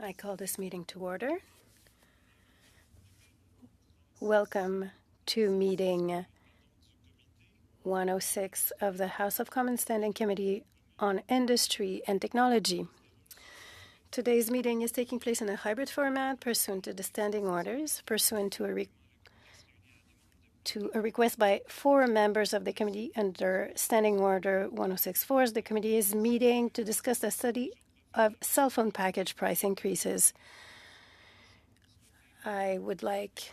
I call this meeting to order. Welcome to meeting 106 of the House of Commons Standing Committee on Industry and Technology. Today's meeting is taking place in a hybrid format pursuant to the standing orders, pursuant to a request by 4 members of the committee under Standing Order 106.4. The committee is meeting to discuss the study of cell phone package price increases. I would like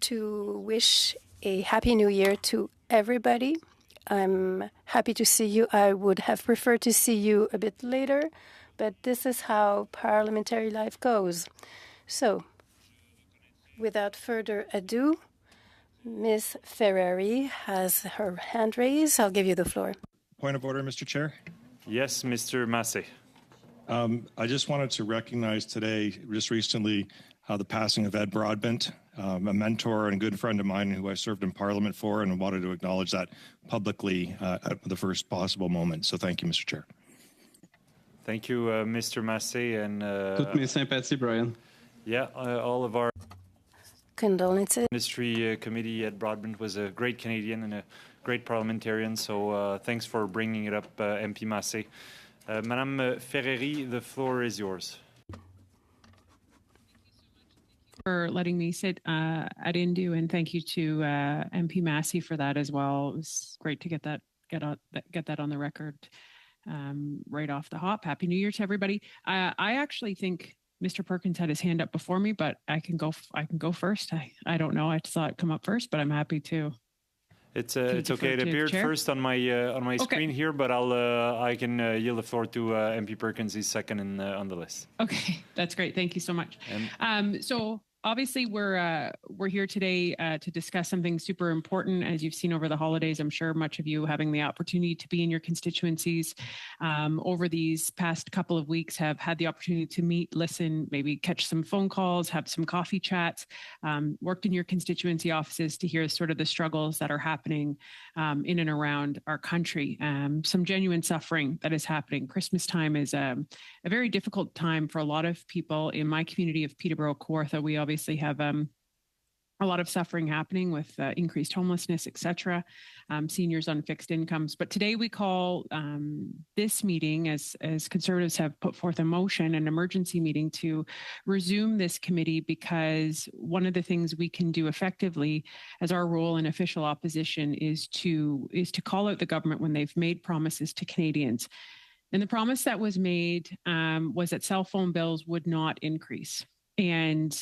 to wish a Happy New Year to everybody. I'm happy to see you. I would have preferred to see you a bit later, but this is how parliamentary life goes. So, without further ado, Ms. Ferrari has her hand raised. I'll give you the floor. Point of order, Mr. Chair. Yes, Mr. Massey. I just wanted to recognize today, just recently, the passing of Ed Broadbent, a mentor and a good friend of mine who I served in Parliament for, and wanted to acknowledge that publicly at the first possible moment. So thank you, Mr. Chair. Thank you, Mr. Massey. And Toutes mes sympathies, Brian. Yeah, all of our condolences. Industry Committee, Ed Broadbent was a great Canadian and a great parliamentarian. So thanks for bringing it up, MP Massey. Madame Ferrari, the floor is yours. For letting me sit at INDU, and thank you to MP Massey for that as well. It was great to get that on the record right off the hop. Happy New Year to everybody. I actually think Mr. Perkins had his hand up before me, but I can go first. I don't know. I just saw it come up first, but I'm happy to. It's okay. It appeared first on my screen here, but I can yield the floor to MP Perkins. He's second on the list. Okay, that's great. Thank you so much. So obviously we're here today to discuss something super important. As you've seen over the holidays, I'm sure much of you having the opportunity to be in your constituencies over these past couple of weeks have had the opportunity to meet, listen, maybe catch some phone calls, have some coffee chats, worked in your constituency offices to hear sort of the struggles that are happening in and around our country. Some genuine suffering that is happening. Christmas time is a very difficult time for a lot of people. In my community of Peterborough-Kawartha, we obviously have a lot of suffering happening with increased homelessness, etc., seniors on fixed incomes. But today we call this meeting, as Conservatives have put forth a motion, an emergency meeting to resume this committee, because one of the things we can do effectively as our role in official opposition is to call out the government when they've made promises to Canadians. And the promise that was made was that cell phone bills would not increase. And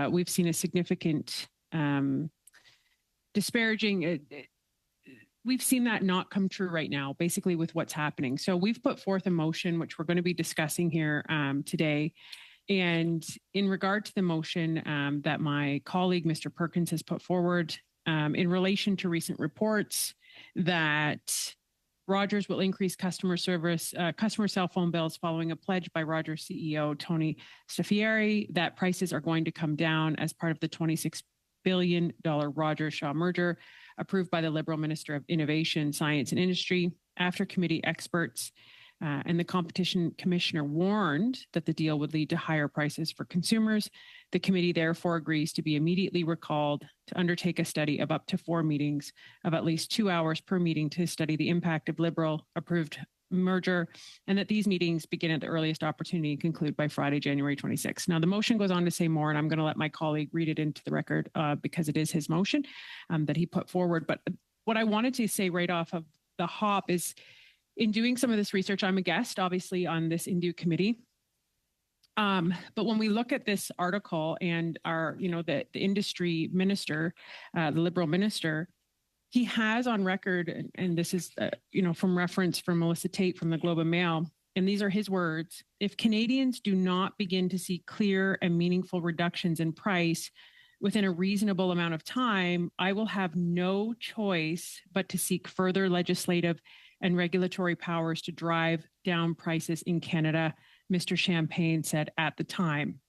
we've seen a significant disparaging. We've seen that not come true right now, basically with what's happening. So we've put forth a motion, which we're going to be discussing here today. And in regard to the motion that my colleague, Mr. Perkins, has put forward in relation to recent reports that Rogers will increase customer cell phone bills following a pledge by Rogers CEO Tony Staffieri that prices are going to come down as part of the $26 billion Rogers-Shaw merger approved by the Liberal Minister of Innovation, Science and Industry after committee experts and the Competition Commissioner warned that the deal would lead to higher prices for consumers. The committee therefore agrees to be immediately recalled to undertake a study of up to 4 meetings of at least 2 hours per meeting to study the impact of Liberal-approved merger, and that these meetings begin at the earliest opportunity and conclude by Friday, January 26th. Now, the motion goes on to say more, and I'm going to let my colleague read it into the record because it is his motion that he put forward. But what I wanted to say right off of the hop is, in doing some of this research, I'm a guest, obviously, on this INDU committee. But when we look at this article and the industry minister, the Liberal minister, he has on record, and this is, from reference from Melissa Tate from the Globe and Mail, and these are his words: if Canadians do not begin to see clear and meaningful reductions in price within a reasonable amount of time, I will have no choice but to seek further legislative and regulatory powers to drive down prices in Canada, Mr. Champagne said at the time.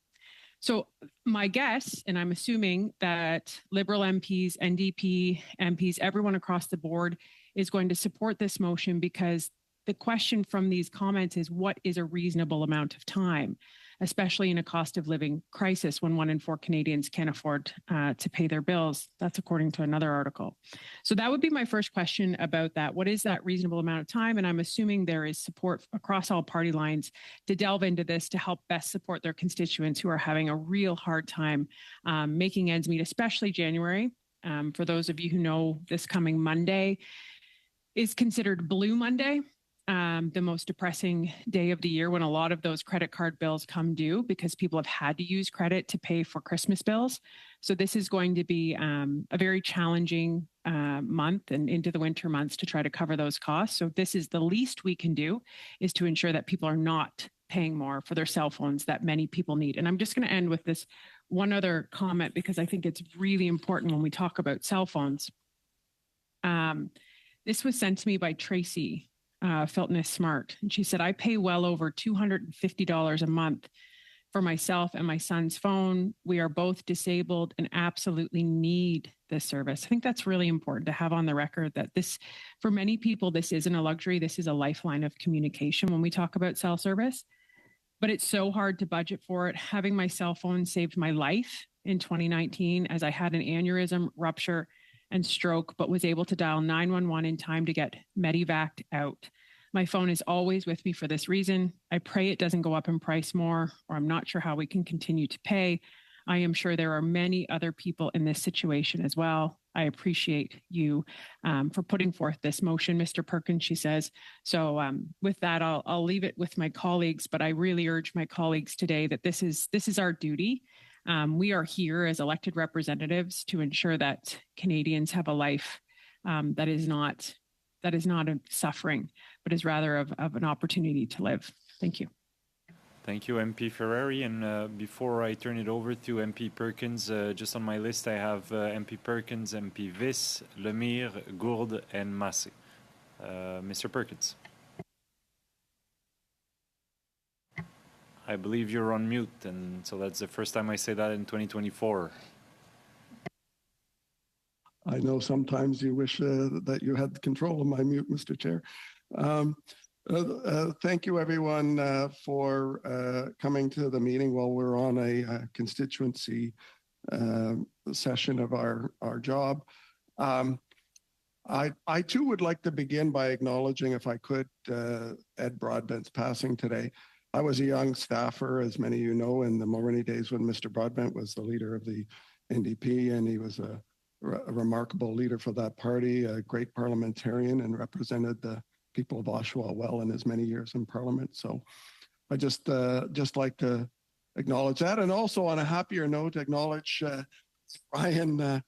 So my guess, and I'm assuming that Liberal MPs, NDP MPs, everyone across the board is going to support this motion, because the question from these comments is, what is a reasonable amount of time? especially in a cost of living crisis when 1 in 4 Canadians can't afford to pay their bills. That's according to another article. So that would be my first question about that. What is that reasonable amount of time? And I'm assuming there is support across all party lines to delve into this to help best support their constituents who are having a real hard time making ends meet, especially January. For those of you who know, this coming Monday is considered Blue Monday, the most depressing day of the year when a lot of those credit card bills come due because people have had to use credit to pay for Christmas bills. So this is going to be a very challenging month and into the winter months to try to cover those costs. So this is the least we can do, is to ensure that people are not paying more for their cell phones that many people need. And I'm just going to end with this one other comment because I think it's really important when we talk about cell phones. This was sent to me by Tracy Filtness Smart. And she said, I pay well over $250 a month for myself and my son's phone. We are both disabled and absolutely need this service. I think that's really important to have on the record that this, for many people, this isn't a luxury. This is a lifeline of communication when we talk about cell service. But it's so hard to budget for it. Having my cell phone saved my life in 2019 as I had an aneurysm, rupture, and stroke, but was able to dial 911 in time to get medevaced out. My phone is always with me for this reason. I pray it doesn't go up in price more, or I'm not sure how we can continue to pay. I am sure there are many other people in this situation as well. I appreciate you for putting forth this motion, Mr. Perkins, she says. So with that, I'll leave it with my colleagues, but I really urge my colleagues today that this is our duty. We are here as elected representatives to ensure that Canadians have a life that is not a suffering, but is rather of an opportunity to live. Thank you. Thank you, MP Ferrari. And before I turn it over to MP Perkins, just on my list I have MP Perkins, MP Viss, Lemire, Gourde, and Massé. Mr. Perkins. I believe you're on mute, and so that's the first time I say that in 2024. I know sometimes you wish that you had control of my mute, Mr. Chair. Thank you, everyone, for coming to the meeting while we're on a constituency session of our job. I too would like to begin by acknowledging, if I could, Ed Broadbent's passing today. I was a young staffer, as many of you know, in the Mulroney days when Mr. Broadbent was the leader of the NDP, and he was a remarkable leader for that party, a great parliamentarian, and represented the people of Oshawa well in his many years in Parliament. So I just like to acknowledge that, and also on a happier note, acknowledge Ryan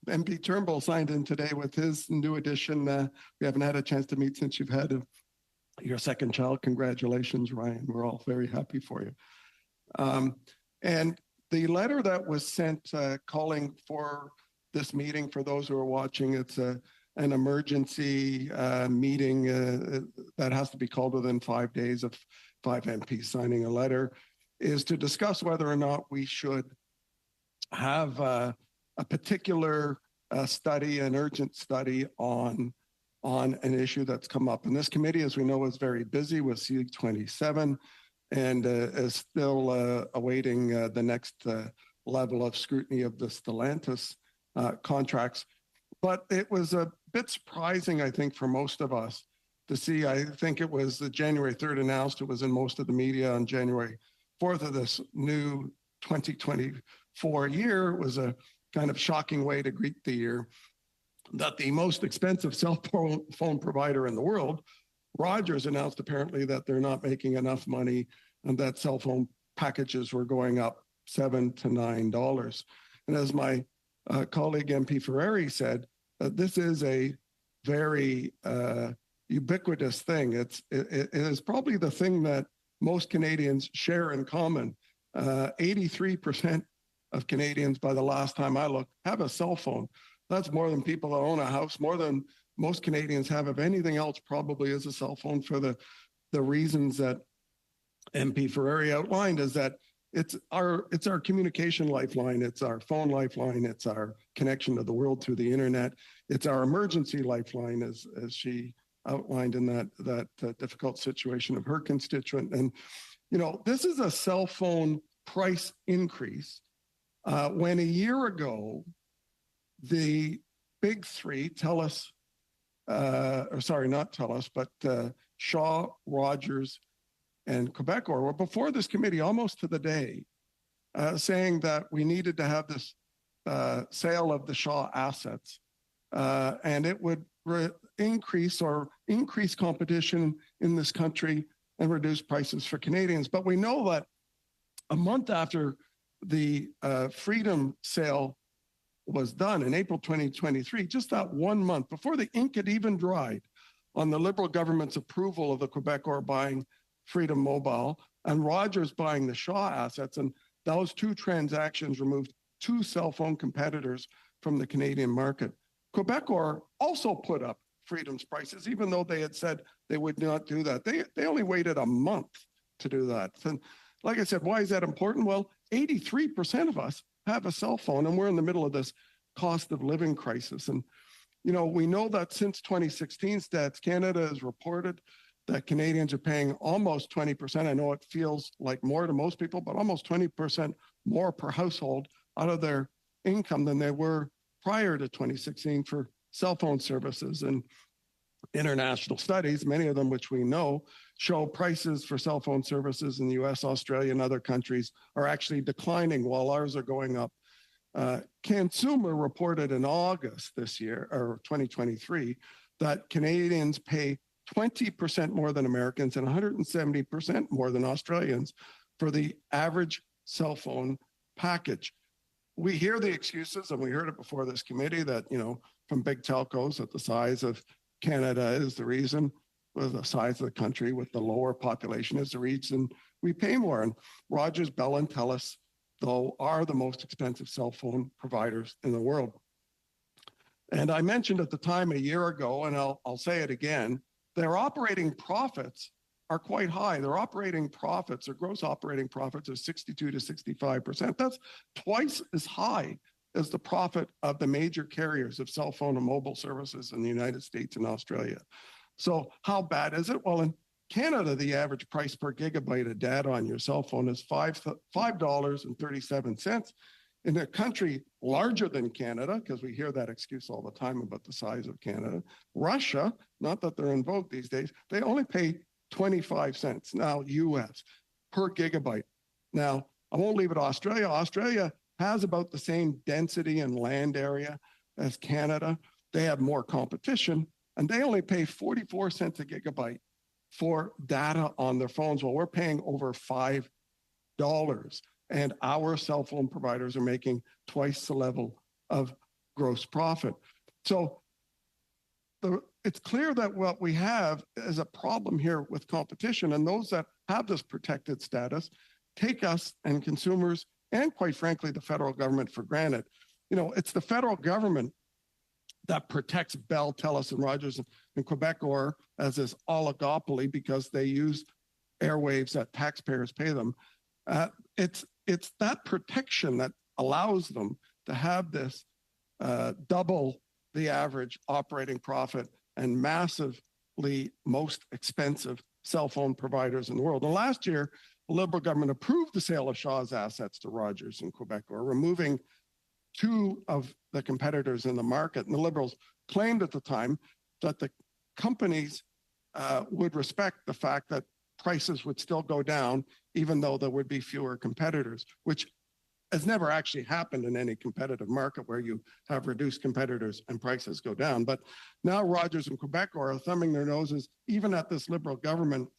MP Turnbull signed in today with his new edition. We haven't had a chance to meet since you've had your second child. Congratulations, Ryan. We're all very happy for you. And the letter that was sent calling for this meeting, for those who are watching, it's an emergency meeting that has to be called within 5 days of 5 MPs signing a letter, is to discuss whether or not we should have a particular study, an urgent study on an issue that's come up. And this committee, as we know, is very busy with C27 and is still awaiting the next level of scrutiny of the Stellantis contracts. But it was a bit surprising, I think, for most of us to see. I think it was the January 3rd announced. It was in most of the media on January 4th of this new 2024 year. It was a kind of shocking way to greet the year that the most expensive cell phone provider in the world, Rogers, announced apparently that they're not making enough money and that cell phone packages were going up $7 to $9. And as my colleague MP Ferrari said, this is a very ubiquitous thing. It is probably the thing that most Canadians share in common. 83% of Canadians, by the last time I looked, have a cell phone. That's more than people that own a house, more than most Canadians have. If anything else, probably is a cell phone, for the reasons that MP Ferrari outlined, is that it's our communication lifeline, it's our phone lifeline, it's our connection to the world through the internet, it's our emergency lifeline, as she outlined in that difficult situation of her constituent. And This is a cell phone price increase when a year ago, the big three, TELUS, not TELUS, but Shaw, Rogers, and Quebecor were before this committee almost to the day, saying that we needed to have this sale of the Shaw assets, and it would increase competition in this country and reduce prices for Canadians. But we know that a month after the Freedom sale was done in April 2023, just that 1 month before the ink had even dried on the Liberal government's approval of the Quebecor buying Freedom Mobile and Rogers buying the Shaw assets, and those two transactions removed two cell phone competitors from the Canadian market. Quebecor also put up Freedom's prices, even though they had said they would not do that. They only waited a month to do that. And like I said, why is that important? Well, 83% of us have a cell phone, and we're in the middle of this cost of living crisis. And, we know that since 2016, Stats Canada has reported that Canadians are paying almost 20%. I know it feels like more to most people, but almost 20% more per household out of their income than they were prior to 2016 for cell phone services. And international studies, many of them which we know, show prices for cell phone services in the US, Australia, and other countries are actually declining while ours are going up. Consumer reported in August this year, or 2023, that Canadians pay 20% more than Americans and 170% more than Australians for the average cell phone package. We hear the excuses, and we heard it before this committee, that, from big telcos that the size of Canada is the reason, or the size of the country with the lower population is the reason we pay more. And Rogers, Bell, and TELUS, though, are the most expensive cell phone providers in the world. And I mentioned at the time a year ago, and I'll say it again, their operating profits are quite high. Their operating profits, or gross operating profits, are 62 to 65%. That's twice as high as the profit of the major carriers of cell phone and mobile services in the United States and Australia. So how bad is it? Well, in Canada, the average price per gigabyte of data on your cell phone is $5.37. In a country larger than Canada, because we hear that excuse all the time about the size of Canada, Russia, not that they're in vogue these days, they only pay 25 cents now US per gigabyte. Now, I won't leave it Australia. Australia has about the same density and land area as Canada. They have more competition, and they only pay 44 cents a gigabyte for data on their phones, while we're paying over $5. And our cell phone providers are making twice the level of gross profit. So it's clear that what we have is a problem here with competition, and those that have this protected status take us and consumers, and quite frankly, the federal government for granted. It's the federal government that protects Bell, TELUS, and Rogers and Quebecor as this oligopoly because they use airwaves that taxpayers pay them. It's that protection that allows them to have this double the average operating profit and massively most expensive cell phone providers in the world. And last year, the Liberal government approved the sale of Shaw's assets to Rogers and Quebecor, removing two of the competitors in the market. And the Liberals claimed at the time that the companies would respect the fact that prices would still go down, even though there would be fewer competitors, which has never actually happened in any competitive market where you have reduced competitors and prices go down. But now Rogers and Quebecor are thumbing their noses even at this Liberal government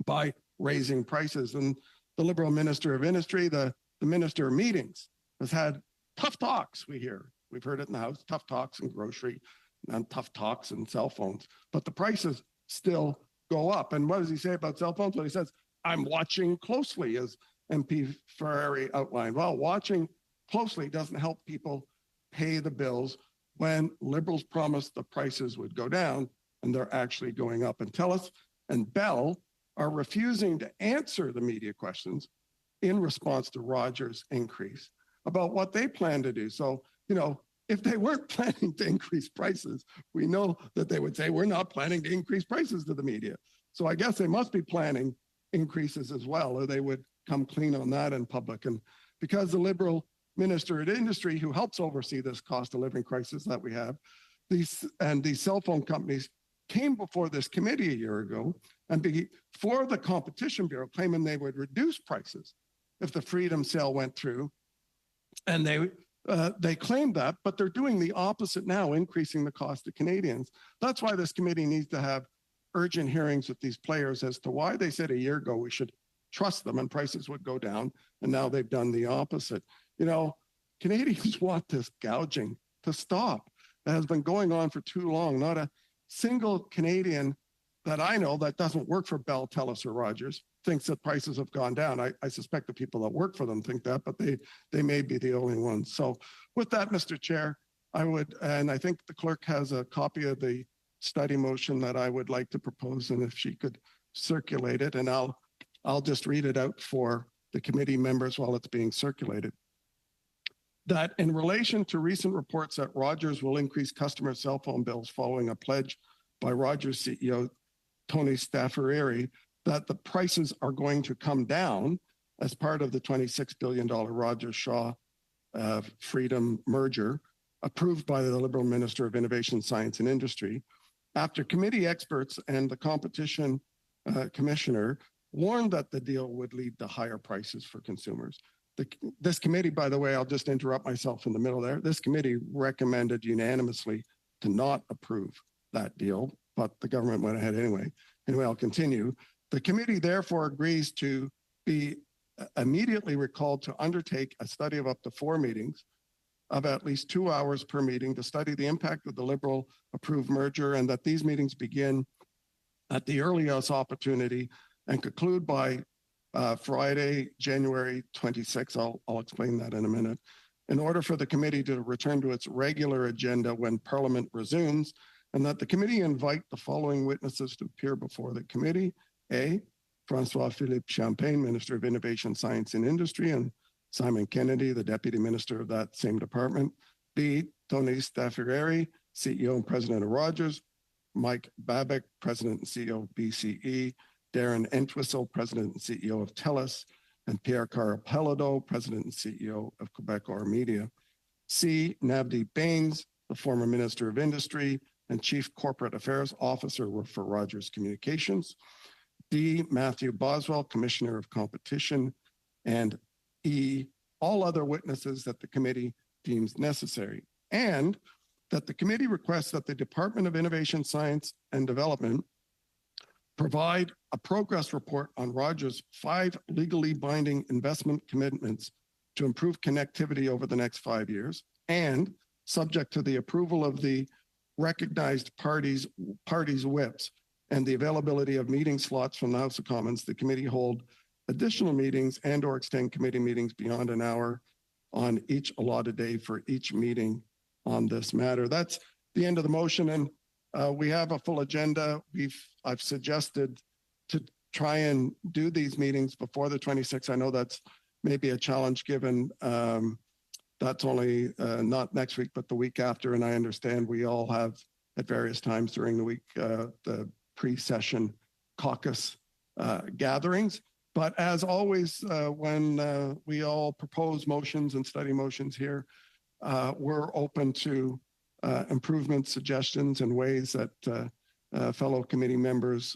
by raising prices. And the Liberal Minister of Industry, the Minister of Meetings, has had tough talks, we hear. We've heard it in the House, tough talks in grocery and tough talks in cell phones. But the prices still go up. And what does he say about cell phones? Well, he says, I'm watching closely, as MP Ferrari outlined. Well, watching closely doesn't help people pay the bills when Liberals promised the prices would go down, and they're actually going up. And TELUS and Bell are refusing to answer the media questions in response to Rogers' increase about what they plan to do. So, if they weren't planning to increase prices, we know that they would say, we're not planning to increase prices to the media. So I guess they must be planning increases as well, or they would come clean on that in public. And because the Liberal Minister at Industry, who helps oversee this cost of living crisis that we have, these cell phone companies came before this committee a year ago and before the Competition Bureau, claiming they would reduce prices if the Freedom sale went through. And they claimed that, but they're doing the opposite now, increasing the cost to Canadians. That's why this committee needs to have urgent hearings with these players as to why they said a year ago we should trust them and prices would go down, and now they've done the opposite. You know, Canadians want this gouging to stop. It has been going on for too long. Not a single Canadian that I know that doesn't work for Bell, TELUS, or Rogers thinks that prices have gone down. I suspect the people that work for them think that, but they may be the only ones. So with that, Mr. Chair, and I think the clerk has a copy of the study motion that I would like to propose, and if she could circulate it, and I'll just read it out for the committee members while it's being circulated. That in relation to recent reports that Rogers will increase customer cell phone bills following a pledge by Rogers CEO Tony Staffareri that the prices are going to come down as part of the $26 billion Rogers-Shaw Freedom merger approved by the Liberal Minister of Innovation, Science and Industry, after committee experts and the Competition Commissioner warned that the deal would lead to higher prices for consumers. This committee, by the way, I'll just interrupt myself in the middle there. This committee recommended unanimously to not approve that deal, but the government went ahead anyway. Anyway, I'll continue. The committee therefore agrees to be immediately recalled to undertake a study of up to 4 meetings of at least 2 hours per meeting to study the impact of the Liberal approved merger, and that these meetings begin at the earliest opportunity and conclude by Friday, January 26th. I'll explain that in a minute. In order for the committee to return to its regular agenda when Parliament resumes, and that the committee invite the following witnesses to appear before the committee. A, François-Philippe Champagne, Minister of Innovation, Science and Industry, and Simon Kennedy, the Deputy Minister of that same department. B, Tony Staffareri, CEO and President of Rogers. Mike Babic, President and CEO of BCE. Darren Entwistle, President and CEO of TELUS. And Pierre Carapelado, President and CEO of Quebecor Media. C, Navdeep Bains, the former Minister of Industry and Chief Corporate Affairs Officer for Rogers Communications. D, Matthew Boswell, Commissioner of Competition. And E, all other witnesses that the committee deems necessary. And that the committee requests that the Department of Innovation, Science and Development provide a progress report on Rogers' 5 legally binding investment commitments to improve connectivity over the next 5 years, and subject to the approval of the recognized parties' whips and the availability of meeting slots from the House of Commons, the committee hold additional meetings and or extend committee meetings beyond an hour on each allotted day for each meeting on this matter. That's the end of the motion, and we have a full agenda. I've suggested to try and do these meetings before the 26th. I know that's maybe a challenge given that's only not next week, but the week after, and I understand we all have at various times during the week the pre-session caucus gatherings. But as always, when we all propose motions and study motions here, we're open to improvement suggestions and ways that fellow committee members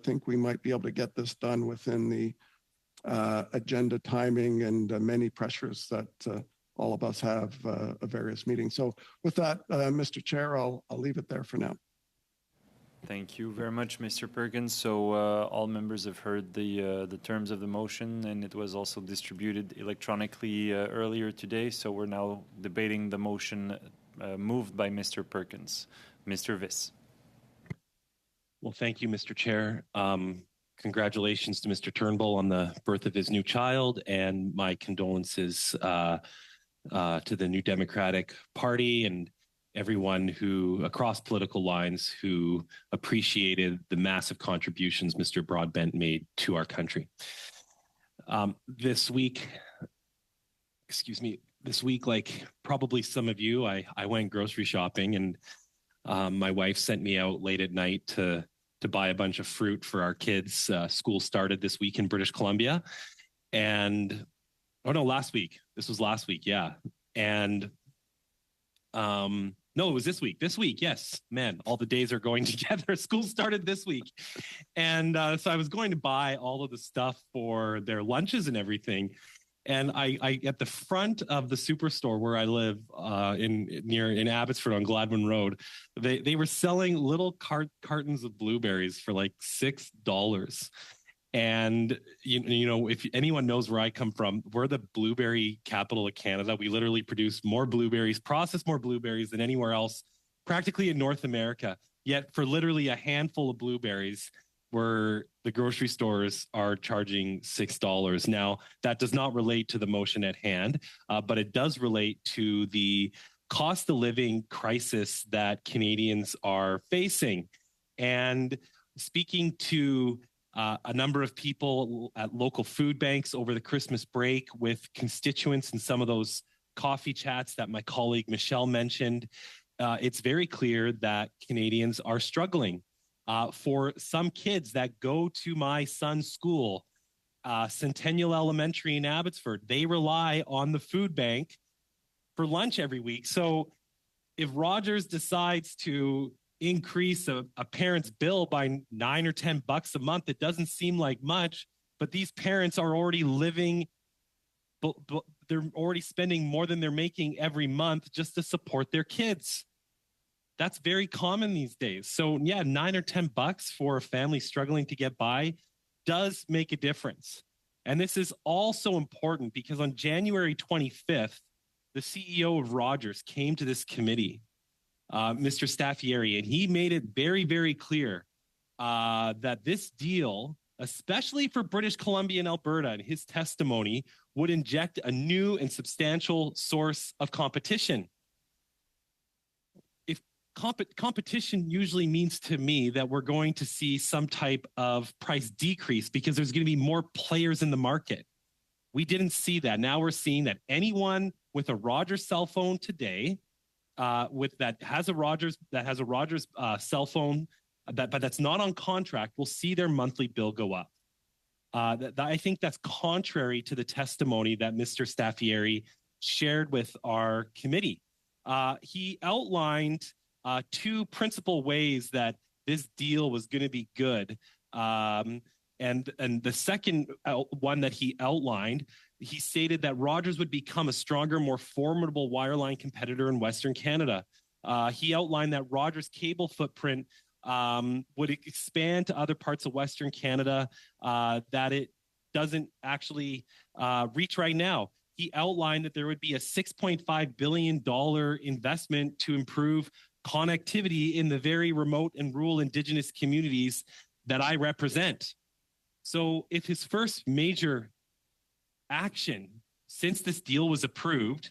think we might be able to get this done within the agenda timing and many pressures that all of us have at various meetings. So with that, Mr. Chair, I'll leave it there for now. Thank you very much, Mr. Perkins. So all members have heard the terms of the motion, and it was also distributed electronically earlier today. So we're now debating the motion moved by Mr. Perkins. Mr. Viss. Well, thank you, Mr. Chair. Congratulations to Mr. Turnbull on the birth of his new child, and my condolences to the New Democratic Party and everyone who, across political lines, who appreciated the massive contributions Mr. Broadbent made to our country. This week, like probably some of you, I went grocery shopping, and my wife sent me out late at night to to buy a bunch of fruit for our kids. School started this week in British Columbia, and last week. This was last week, yeah. And no, it was this week. This week, yes. Man, all the days are going together. School started this week. And so I was going to buy all of the stuff for their lunches and everything. And I at the front of the superstore where I live in Abbotsford on Gladwin Road, they were selling little cartons of blueberries for like $6. And you know, if anyone knows where I come from, we're the blueberry capital of Canada. We literally produce more blueberries, process more blueberries than anywhere else, practically in North America. Yet for literally a handful of blueberries, where the grocery stores are charging $6. Now, that does not relate to the motion at hand, but it does relate to the cost of living crisis that Canadians are facing. And speaking to a number of people at local food banks over the Christmas break with constituents and some of those coffee chats that my colleague Michelle mentioned, it's very clear that Canadians are struggling. For some kids that go to my son's school, Centennial Elementary in Abbotsford, they rely on the food bank for lunch every week. So if Rogers decides to increase a parent's bill by $9 or $10 a month, it doesn't seem like much, but these parents are already living, they're already spending more than they're making every month just to support their kids. That's very common these days. So yeah, $9 or $10 for a family struggling to get by does make a difference. And this is also important because on January 25th, the CEO of Rogers came to this committee, Mr. Staffieri, and he made it very, very clear that this deal, especially for British Columbia and Alberta, in his testimony, would inject a new and substantial source of competition. Competition usually means to me that we're going to see some type of price decrease because there's going to be more players in the market. We didn't see that. Now we're seeing that anyone with a Rogers cell phone today, that has a Rogers cell phone, but that's not on contract, will see their monthly bill go up. I think that's contrary to the testimony that Mr. Staffieri shared with our committee. He outlined two principal ways that this deal was going to be good. And the second one that he outlined, he stated that Rogers would become a stronger, more formidable wireline competitor in Western Canada. He outlined that Rogers' cable footprint would expand to other parts of Western Canada that it doesn't actually reach right now. He outlined that there would be a $6.5 billion investment to improve connectivity in the very remote and rural Indigenous communities that I represent. So if his first major action since this deal was approved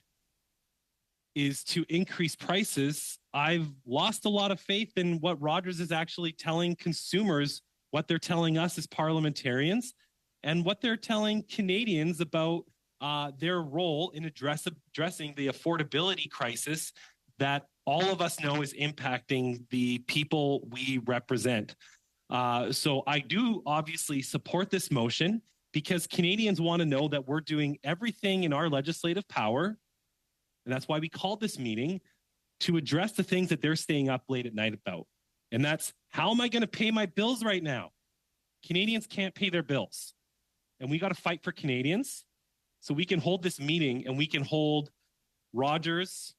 is to increase prices, I've lost a lot of faith in what Rogers is actually telling consumers, what they're telling us as parliamentarians, and what they're telling Canadians about their role in addressing the affordability crisis that all of us know is impacting the people we represent. So I do obviously support this motion because Canadians want to know that we're doing everything in our legislative power, and that's why we called this meeting, to address the things that they're staying up late at night about. And that's, how am I going to pay my bills right now? Canadians can't pay their bills. And we got to fight for Canadians so we can hold this meeting and we can hold Rogers,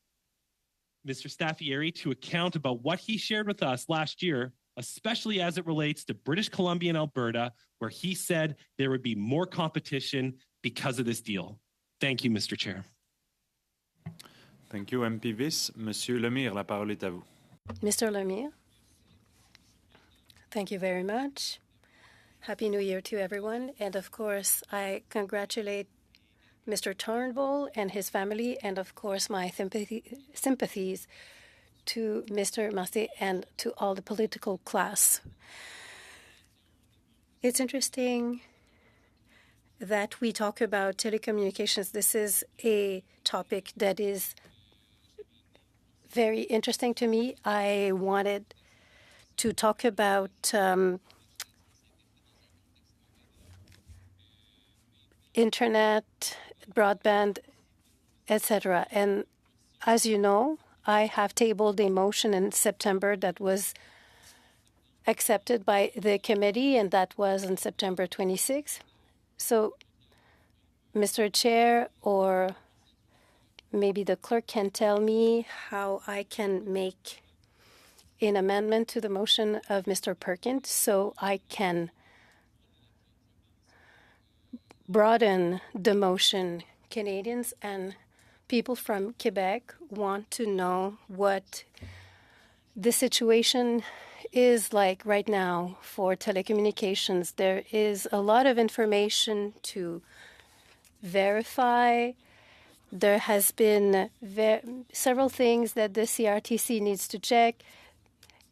Mr. Staffieri, to account about what he shared with us last year, especially as it relates to British Columbia and Alberta, where he said there would be more competition because of this deal. Thank you, Mr. Chair. Thank you, MP Viss. Monsieur Lemire, la parole est à vous. Mr. Lemire, thank you very much. Happy New Year to everyone. And of course, I congratulate Mr. Turnbull and his family, and of course, my sympathies to Mr. Massé and to all the political class. It's interesting that we talk about telecommunications. This is a topic that is very interesting to me. I wanted to talk about internet, broadband, etc. And as you know, I have tabled a motion in September that was accepted by the committee, and that was on September 26th. So, Mr. Chair, or maybe the clerk can tell me how I can make an amendment to the motion of Mr. Perkins so I can broaden the motion. Canadians and people from Quebec want to know what the situation is like right now for telecommunications. There is a lot of information to verify. There has been several things that the CRTC needs to check.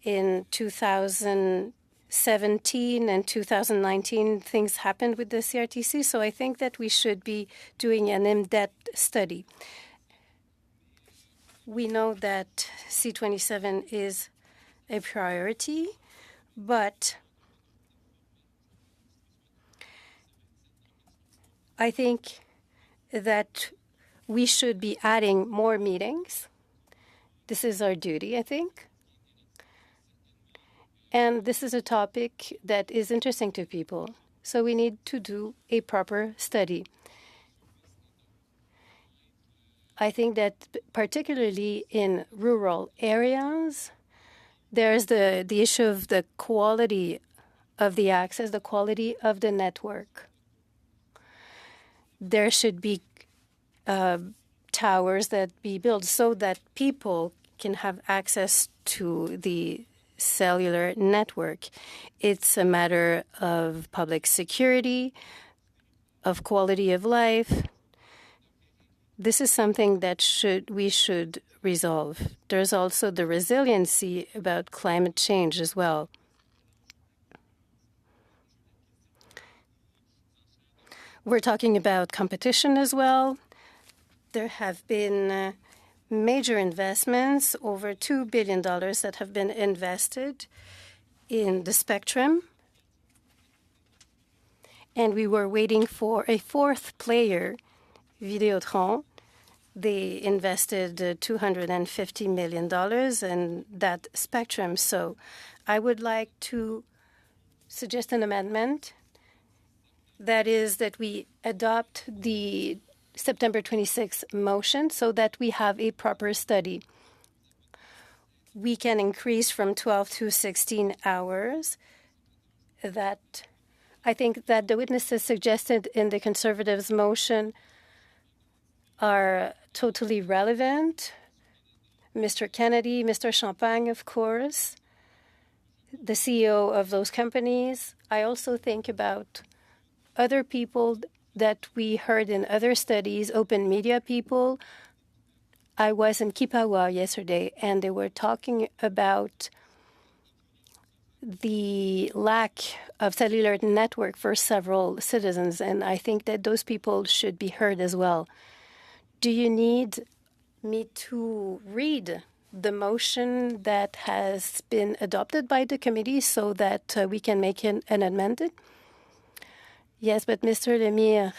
In 2017 and 2019, things happened with the CRTC, so I think that we should be doing an in-depth study. We know that C27 is a priority, but I think that we should be adding more meetings. This is our duty, I think. And this is a topic that is interesting to people. So we need to do a proper study. I think that particularly in rural areas, there's the issue of the quality of the access, the quality of the network. There should be towers that be built so that people can have access to the cellular network. It's a matter of public security, of quality of life. This is something that we should resolve. There's also the resiliency about climate change as well. We're talking about competition as well. There have been major investments, over $2 billion that have been invested in the spectrum. And we were waiting for a fourth player, Videotron. They invested $250 million in that spectrum. So I would like to suggest an amendment. That is that we adopt the September 26th motion so that we have a proper study. We can increase from 12 to 16 hours. That I think that the witnesses suggested in the Conservatives' motion are totally relevant. Mr. Kennedy, Mr. Champagne, of course, the CEO of those companies. I also think about other people that we heard in other studies, open media people. I was in Kipawa yesterday, and they were talking about the lack of cellular network for several citizens, and I think that those people should be heard as well. Do you need me to read the motion that has been adopted by the committee so that we can make an amendment? Yes, but Mr. Lemire,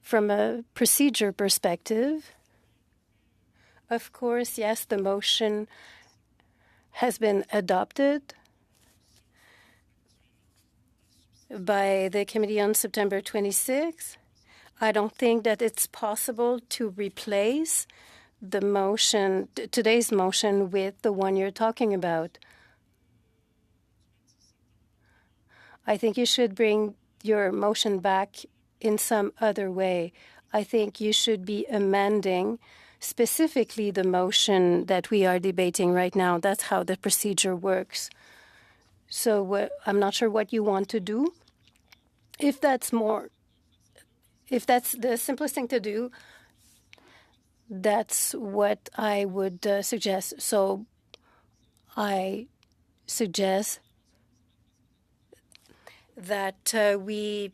from a procedure perspective, of course, yes, the motion has been adopted by the committee on September 26th. I don't think that it's possible to replace the motion, today's motion, with the one you're talking about. I think you should bring your motion back in some other way. I think you should be amending specifically the motion that we are debating right now. That's how the procedure works. So I'm not sure what you want to do. If that's the simplest thing to do, that's what I would suggest. So I suggest that we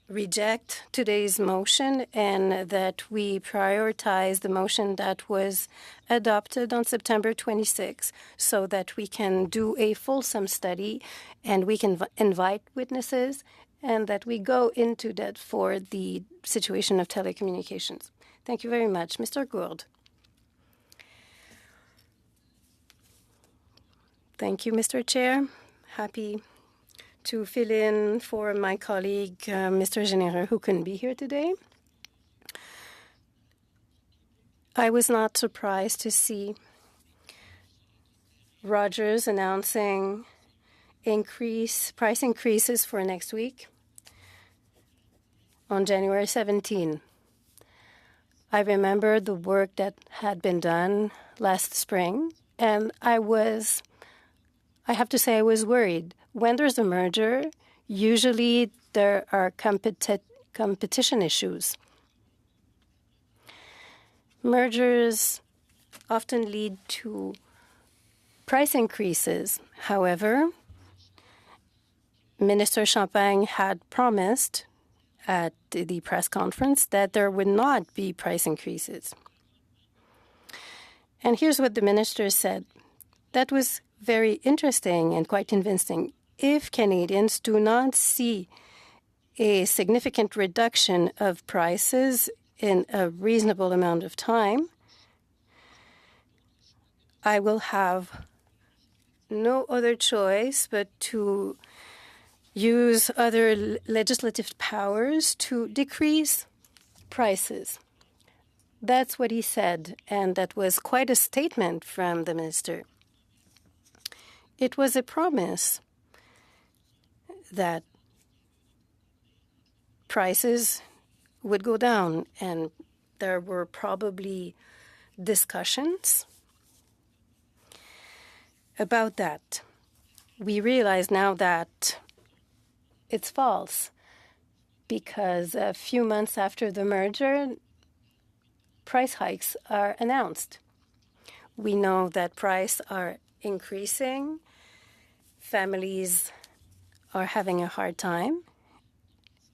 reject today's motion and that we prioritize the motion that was adopted on September 26, so that we can do a fulsome study and we can invite witnesses and that we go into that for the situation of telecommunications. Thank you very much. Mr. Gould. Thank you, Mr. Chair. Happy to fill in for my colleague, Mr. Généreux, who couldn't be here today. I was not surprised to see Rogers announcing price increases for next week on January 17. I remember the work that had been done last spring, and I have to say I was worried. When there's a merger, usually there are competition issues. Mergers often lead to price increases. However, Minister Champagne had promised at the press conference that there would not be price increases. And here's what the minister said. That was very interesting and quite convincing. If Canadians do not see a significant reduction of prices in a reasonable amount of time, I will have no other choice but to use other legislative powers to decrease prices. That's what he said, and that was quite a statement from the minister. It was a promise that prices would go down, and there were probably discussions about that. We realize now that it's false, because a few months after the merger, price hikes are announced. We know that prices are increasing. Families are having a hard time.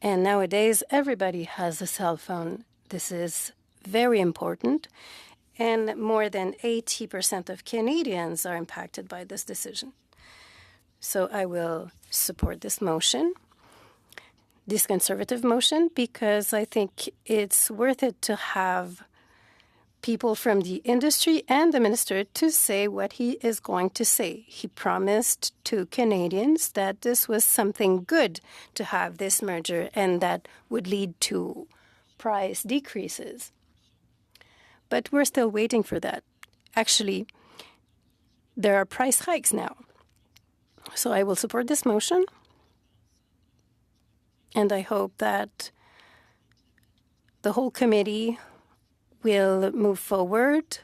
And nowadays, everybody has a cell phone. This is very important. And more than 80% of Canadians are impacted by this decision. So I will support this motion, this conservative motion, because I think it's worth it to have people from the industry and the minister to say what he is going to say. He promised to Canadians that this was something good to have this merger and that would lead to price decreases. But we're still waiting for that. Actually, there are price hikes now. So I will support this motion. And I hope that the whole committee will move forward.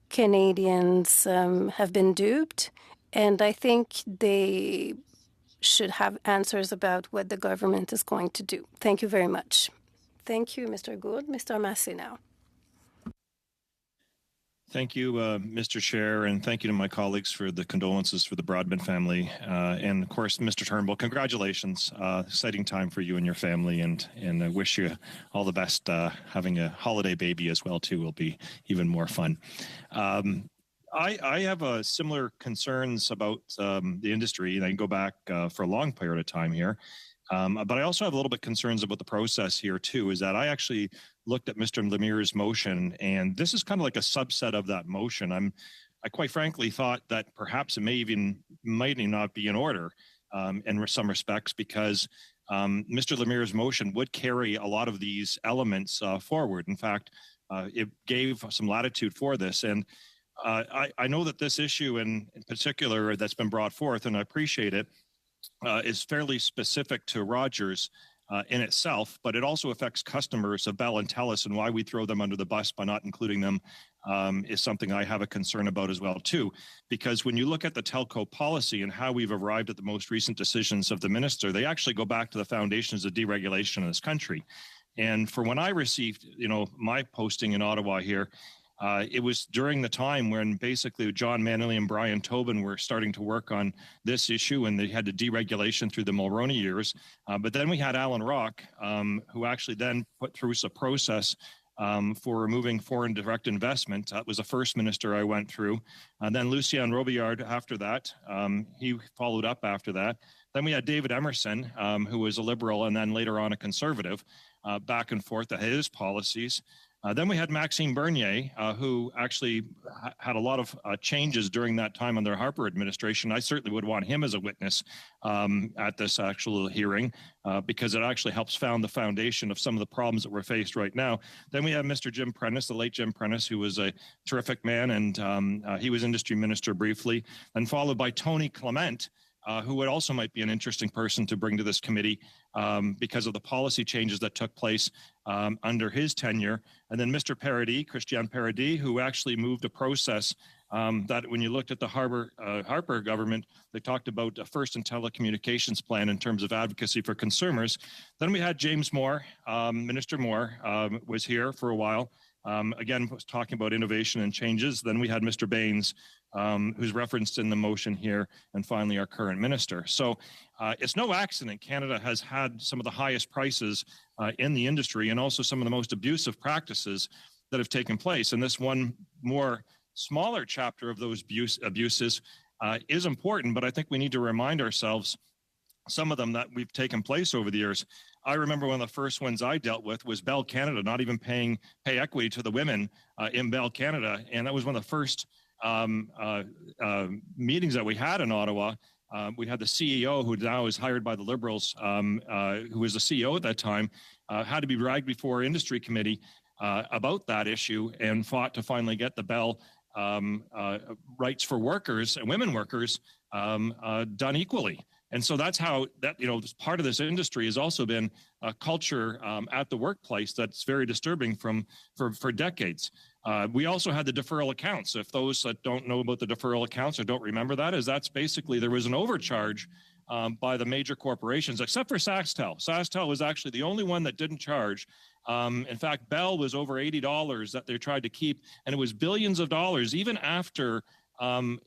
Canadians have been duped, and I think they should have answers about what the government is going to do. Thank you very much. Thank you, Mr. Gould. Mr. Massé now. Thank you, Mr. Chair, and thank you to my colleagues for the condolences for the Broadbent family. And of course, Mr. Turnbull, congratulations. Exciting time for you and your family, and I wish you all the best. Having a holiday baby as well, too, will be even more fun. I have similar concerns about the industry, and I can go back for a long period of time here. But I also have a little bit concerns about the process here, too, is that I actually looked at Mr. Lemire's motion, and this is kind of like a subset of that motion. I quite frankly thought that perhaps it might not be in order in some respects, because Mr. Lemire's motion would carry a lot of these elements forward. In fact, it gave some latitude for this. And I know that this issue in particular that's been brought forth, and I appreciate it, is fairly specific to Rogers in itself, but it also affects customers of Bell and TELUS, and why we throw them under the bus by not including them is something I have a concern about as well, too. Because when you look at the telco policy and how we've arrived at the most recent decisions of the minister, they actually go back to the foundations of deregulation in this country. And for when I received, my posting in Ottawa here, It was during the time when basically John Manley and Brian Tobin were starting to work on this issue, and they had the deregulation through the Mulroney years. But then we had Alan Rock, who actually then put through a process for removing foreign direct investment. That was the first minister I went through. Then Lucien Robillard after that. He followed up after that. Then we had David Emerson, who was a Liberal and then later on a Conservative, back and forth at his policies. Then we had Maxime Bernier, who actually had a lot of changes during that time under Harper administration. I certainly would want him as a witness at this actual hearing because it actually helps found the foundation of some of the problems that we're faced right now. Then we have Mr. Jim Prentice, the late Jim Prentice, who was a terrific man, and he was industry minister briefly, and followed by Tony Clement, who would also might be an interesting person to bring to this committee because of the policy changes that took place under his tenure. And then Mr. Paradis, Christian Paradis, who actually moved a process that when you looked at the Harper government, they talked about a first and telecommunications plan in terms of advocacy for consumers. Then we had James Moore, Minister Moore was here for a while. Again, was talking about innovation and changes. Then we had Mr. Baines, who's referenced in the motion here, and finally our current minister. So it's no accident Canada has had some of the highest prices in the industry and also some of the most abusive practices that have taken place. And this one more smaller chapter of those abuses is important, but I think we need to remind ourselves some of them that we've taken place over the years. I remember one of the first ones I dealt with was Bell Canada, not even paying pay equity to the women in Bell Canada. And that was one of the first meetings that we had in Ottawa. We had the CEO, who now is hired by the Liberals, who was the CEO at that time, had to be dragged before industry committee about that issue and fought to finally get the Bell rights for workers and women workers done equally. And so that's how that, part of this industry has also been a culture at the workplace that's very disturbing for decades. We also had the deferral accounts. If those that don't know about the deferral accounts or don't remember that, that's basically there was an overcharge by the major corporations, except for SaskTel. SaskTel was actually the only one that didn't charge. In fact, Bell was over $80 that they tried to keep, and it was billions of dollars even after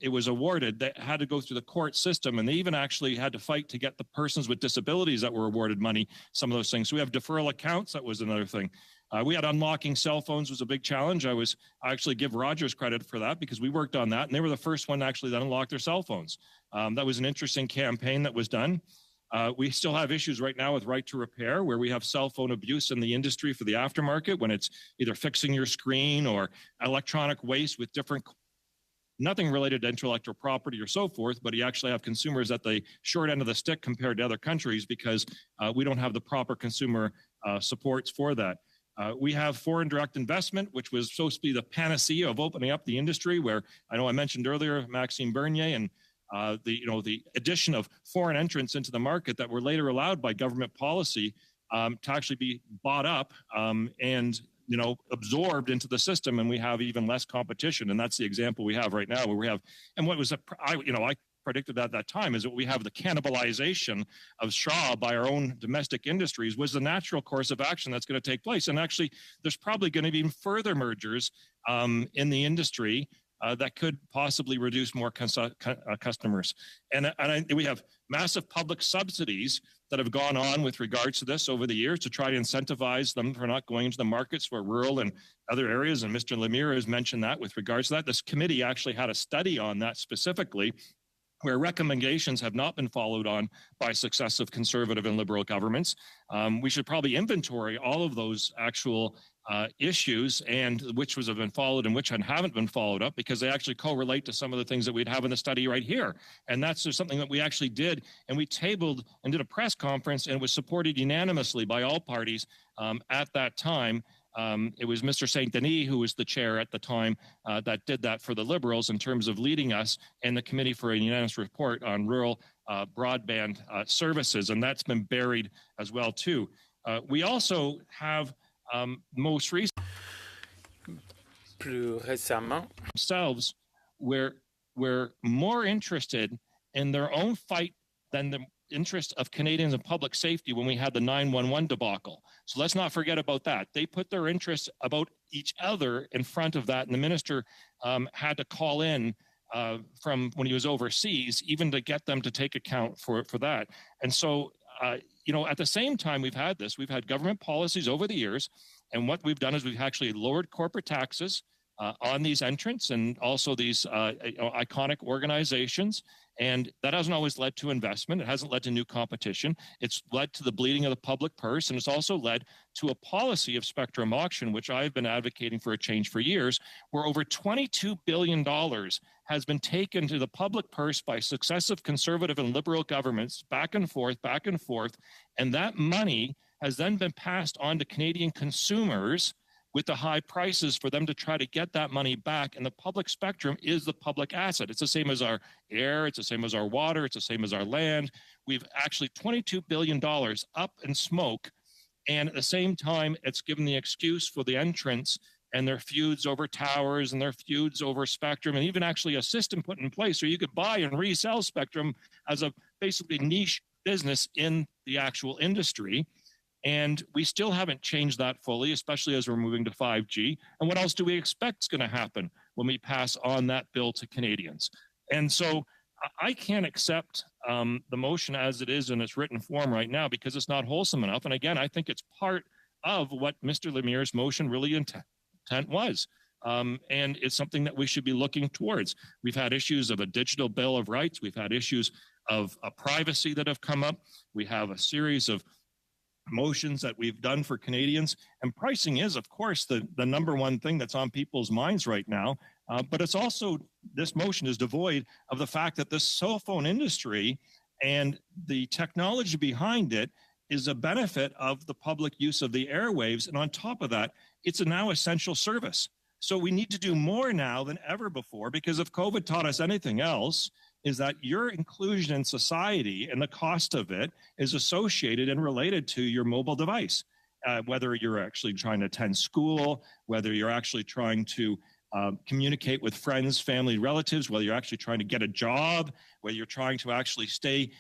it was awarded. They had to go through the court system, and they even actually had to fight to get the persons with disabilities that were awarded money, some of those things. So we have deferral accounts. That was another thing. We had unlocking cell phones was a big challenge. I actually give Rogers credit for that because we worked on that, and they were the first one actually that unlocked their cell phones. That was an interesting campaign that was done. We still have issues right now with right to repair, where we have cell phone abuse in the industry for the aftermarket when it's either fixing your screen or electronic waste with different, nothing related to intellectual property or so forth, but you actually have consumers at the short end of the stick compared to other countries because we don't have the proper consumer supports for that. We have foreign direct investment, which was supposed to be the panacea of opening up the industry, where I know I mentioned earlier Maxime Bernier and the addition of foreign entrants into the market that were later allowed by government policy to actually be bought up and absorbed into the system, and we have even less competition. And that's the example we have right now, where we have, and what was I predicted at that time is that we have the cannibalization of Shaw by our own domestic industries was the natural course of action that's going to take place. And actually, there's probably going to be even further mergers in the industry that could possibly reduce more customers. And we have massive public subsidies that have gone on with regards to this over the years to try to incentivize them for not going into the markets for rural and other areas. And Mr. Lemire has mentioned that with regards to that. This committee actually had a study on that specifically, where recommendations have not been followed on by successive Conservative and Liberal governments. We should probably inventory all of those actual issues and which have been followed and which haven't been followed up, because they actually correlate to some of the things that we'd have in the study right here. And that's just something that we actually did, and we tabled and did a press conference, and it was supported unanimously by all parties at that time. It was Mr. St. Denis, who was the chair at the time, that did that for the Liberals in terms of leading us in the committee for a unanimous report on rural broadband services, and that's been buried as well too. We also have most recently themselves we're more interested in their own fight than interest of Canadians and public safety when we had the 911 debacle. So let's not forget about that. They put their interests about each other in front of that, and the minister had to call in from when he was overseas, even to get them to take account for that. And so, at the same time we've had government policies over the years, and what we've done is we've actually lowered corporate taxes on these entrants and also these iconic organizations. And that hasn't always led to investment. It hasn't led to new competition. It's led to the bleeding of the public purse. And it's also led to a policy of spectrum auction, which I've been advocating for a change for years, where over $22 billion has been taken to the public purse by successive conservative and liberal governments back and forth. And that money has then been passed on to Canadian consumers with the high prices for them to try to get that money back. And the public spectrum is the public asset. It's the same as our air. It's the same as our water. It's the same as our land. We've actually $22 billion up in smoke. And at the same time, it's given the excuse for the entrants and their feuds over towers and their feuds over spectrum, and even actually a system put in place where you could buy and resell spectrum as a basically niche business in the actual industry. And we still haven't changed that fully, especially as we're moving to 5G. And what else do we expect is going to happen when we pass on that bill to Canadians? And so I can't accept the motion as it is in its written form right now because it's not wholesome enough. And again, I think it's part of what Mr. Lemaire's motion really intent was. And it's something that we should be looking towards. We've had issues of a digital bill of rights. We've had issues of privacy that have come up. We have a series of motions that we've done for Canadians, and pricing is, of course, the number one thing that's on people's minds right now. But it's also, this motion is devoid of the fact that this cell phone industry and the technology behind it is a benefit of the public use of the airwaves. And on top of that, it's a now essential service. So we need to do more now than ever before, because if COVID taught us anything else, is that your inclusion in society and the cost of it is associated and related to your mobile device, whether you're actually trying to attend school, whether you're actually trying to communicate with friends, family, relatives, whether you're actually trying to get a job, whether you're trying to actually stay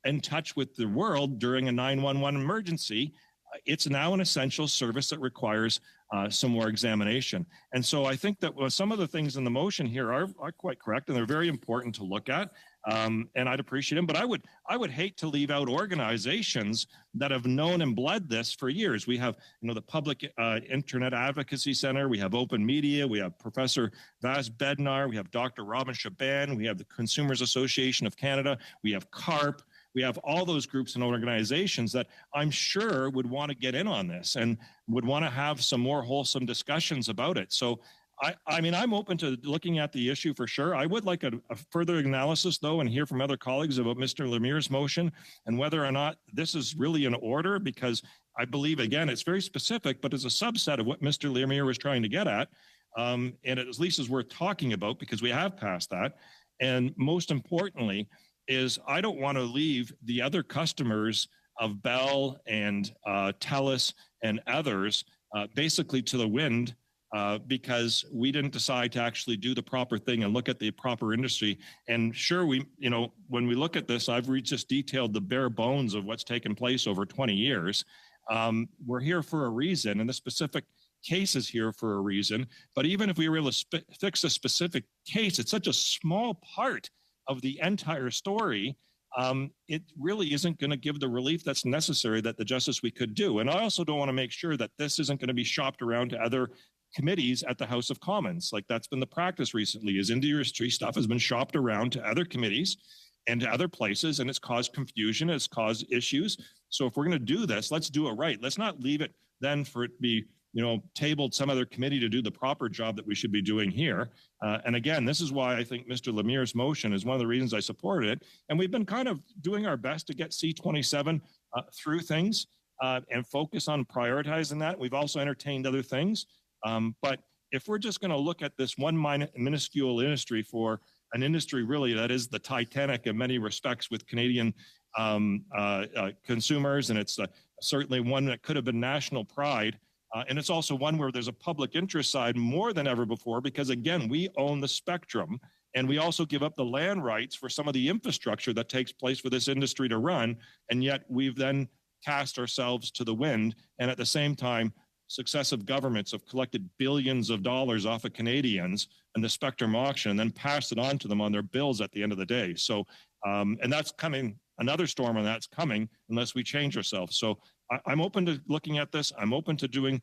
in touch with the world during a 911 emergency. It's now an essential service that requires some more examination. And so I think that some of the things in the motion here are quite correct, and they're very important to look at. And I'd appreciate them. But I would hate to leave out organizations that have known and bled this for years. We have, the Public Internet Advocacy Center. We have Open Media. We have Professor Vas Bednar. We have Dr. Robin Shaban. We have the Consumers Association of Canada. We have CARP. We have all those groups and organizations that I'm sure would want to get in on this and would want to have some more wholesome discussions about it. So, I'm open to looking at the issue for sure. I would like a further analysis, though, and hear from other colleagues about Mr. Lemaire's motion and whether or not this is really in order, because I believe, again, it's very specific, but it's a subset of what Mr. Lemaire was trying to get at. And it at least is worth talking about because we have passed that. And most importantly, is I don't want to leave the other customers of Bell and TELUS and others basically to the wind because we didn't decide to actually do the proper thing and look at the proper industry. And sure, when we look at this, I've just detailed the bare bones of what's taken place over 20 years. We're here for a reason, and the specific case is here for a reason. But even if we were able to fix a specific case, it's such a small part of the entire story, it really isn't going to give the relief that's necessary that the justice we could do. And I also don't want to make sure that this isn't going to be shopped around to other committees at the House of Commons. Like that's been the practice recently, is industry stuff has been shopped around to other committees and to other places, and it's caused confusion, it's caused issues. So if we're going to do this, let's do it right. Let's not leave it then for it to be tabled some other committee to do the proper job that we should be doing here. And again, this is why I think Mr. Lemaire's motion is one of the reasons I supported it. And we've been kind of doing our best to get C-27 through things and focus on prioritizing that. We've also entertained other things. But if we're just going to look at this one minuscule industry for an industry really that is the Titanic in many respects with Canadian consumers, and it's certainly one that could have been national pride, and it's also one where there's a public interest side more than ever before, because again, we own the spectrum And we also give up the land rights for some of the infrastructure that takes place for this industry to run. And yet we've then cast ourselves to the wind. And at the same time, successive governments have collected billions of dollars off of Canadians in the Spectrum auction and then passed it on to them on their bills at the end of the day. So, and that's coming, another storm on that's coming unless we change ourselves. So I'm open to looking at this. I'm open to doing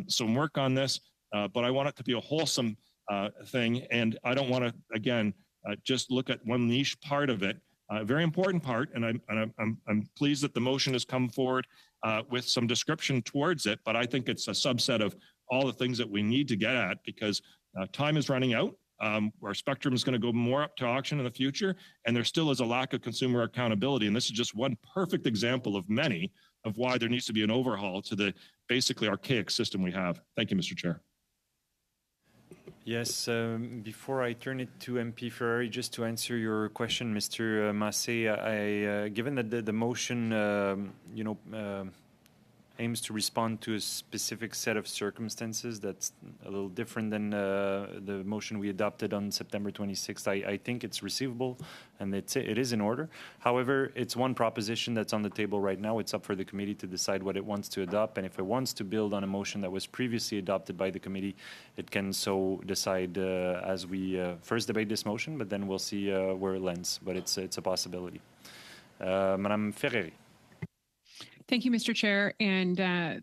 some work on this, but I want it to be a wholesome thing. And I don't want to, again, just look at one niche part of it. Very important part, and I'm pleased that the motion has come forward with some description towards it, but I think it's a subset of all the things that we need to get at because time is running out. Our spectrum is going to go more up to auction in the future, and there still is a lack of consumer accountability. And this is just one perfect example of many of why there needs to be an overhaul to the basically archaic system we have. Thank you, Mr. Chair. Yes, before I turn it to MP Ferrari, just to answer your question, Mr. Massé, given that the motion, aims to respond to a specific set of circumstances that's a little different than the motion we adopted on September 26th. I think it's receivable and it is in order. However, it's one proposition that's on the table right now. It's up for the committee to decide what it wants to adopt, and if it wants to build on a motion that was previously adopted by the committee, it can so decide as we first debate this motion, but then we'll see where it lands. But it's a possibility. Madame Ferrari. Thank you, Mr. Chair, and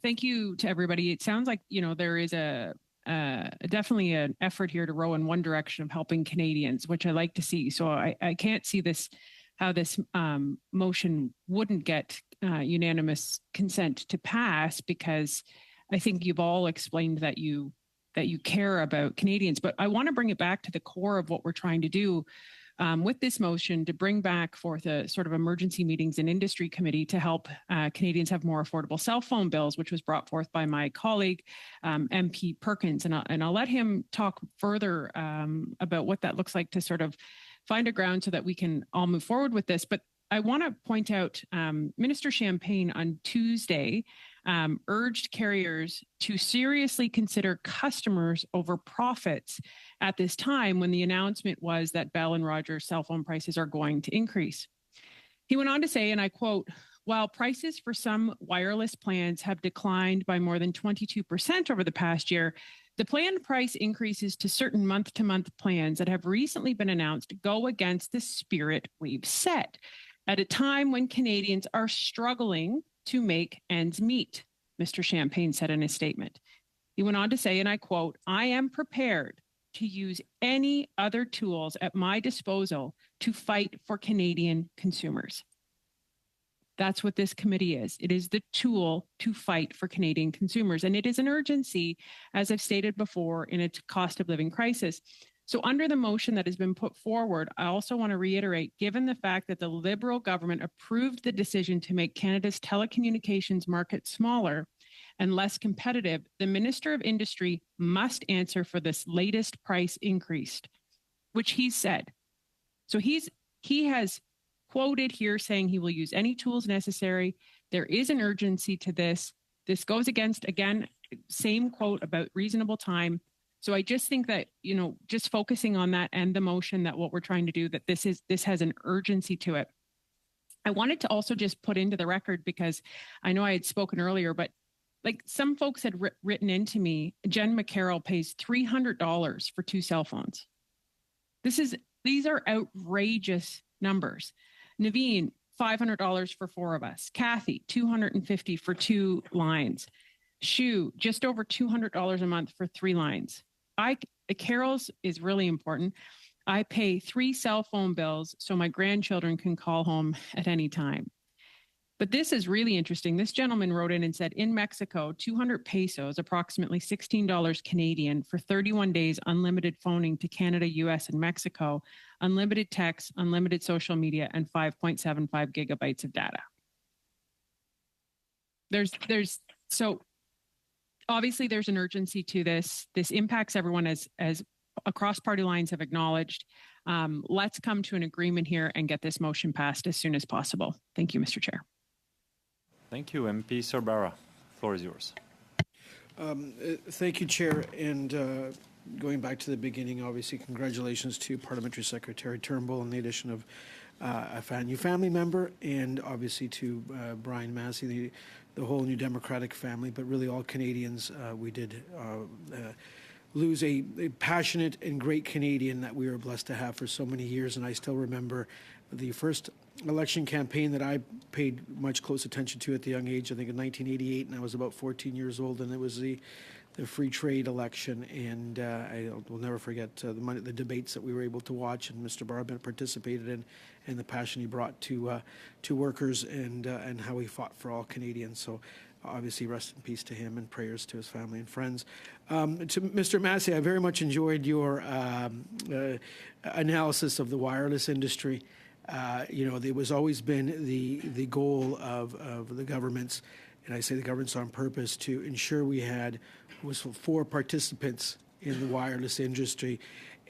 thank you to everybody. It sounds like there is definitely an effort here to row in one direction of helping Canadians, which I like to see. So I can't see how this motion wouldn't get unanimous consent to pass, because I think you've all explained that you care about Canadians. But I want to bring it back to the core of what we're trying to do. With this motion to bring back forth a sort of emergency meetings and industry committee to help Canadians have more affordable cell phone bills, which was brought forth by my colleague, MP Perkins. And I'll let him talk further about what that looks like to sort of find a ground so that we can all move forward with this. But I want to point out Minister Champagne on Tuesday urged carriers to seriously consider customers over profits at this time when the announcement was that Bell and Rogers cell phone prices are going to increase. He went on to say, and I quote, "While prices for some wireless plans have declined by more than 22% over the past year, the planned price increases to certain month-to-month plans that have recently been announced go against the spirit we've set at a time when Canadians are struggling to make ends meet," Mr. Champagne said in his statement. He went on to say, and I quote, "I am prepared to use any other tools at my disposal to fight for Canadian consumers." That's what this committee is. It is the tool to fight for Canadian consumers. And it is an urgency, as I've stated before, in a cost of living crisis. So under the motion that has been put forward, I also want to reiterate, given the fact that the Liberal government approved the decision to make Canada's telecommunications market smaller and less competitive, the Minister of Industry must answer for this latest price increase, which he said. So he has quoted here saying he will use any tools necessary. There is an urgency to this. This goes against, again, same quote about reasonable time. So I just think that, just focusing on that and the motion, that what we're trying to do, that this has an urgency to it. I wanted to also just put into the record, because I know I had spoken earlier, but like some folks had written into me, Jen McCarroll pays $300 for 2 cell phones. These are outrageous numbers. Naveen, $500 for 4 of us. Kathy, $250 for 2 lines. Shu, just over $200 a month for 3 lines. Carol's is really important. I pay 3 cell phone bills so my grandchildren can call home at any time. But this is really interesting. This gentleman wrote in and said, in Mexico, 200 pesos, approximately $16 Canadian, for 31 days, unlimited phoning to Canada, US, and Mexico, unlimited text, unlimited social media, and 5.75 gigabytes of data. So obviously there's an urgency to this. This impacts everyone, as across party lines have acknowledged. Let's come to an agreement here and get this motion passed as soon as possible. Thank you, Mr. Chair. Thank you, MP Sorbara. The floor is yours. Thank you, Chair. And going back to the beginning, obviously, congratulations to Parliamentary Secretary Turnbull on the addition of a new family member, and obviously to Brian Massey, the whole New Democratic family, but really all Canadians. We did lose a passionate and great Canadian that we were blessed to have for so many years, and I still remember the first election campaign that I paid much close attention to at the young age, I think in 1988, and I was about 14 years old, and it was the free trade election, and I will never forget the debates that we were able to watch, and Mr. Broadbent participated in, and the passion he brought to workers, and how he fought for all Canadians. So obviously, rest in peace to him, and prayers to his family and friends. To Mr. Massey, I very much enjoyed your analysis of the wireless industry. There was always been the goal of the governments, and I say the governments on purpose, to ensure we had was for participants in the wireless industry.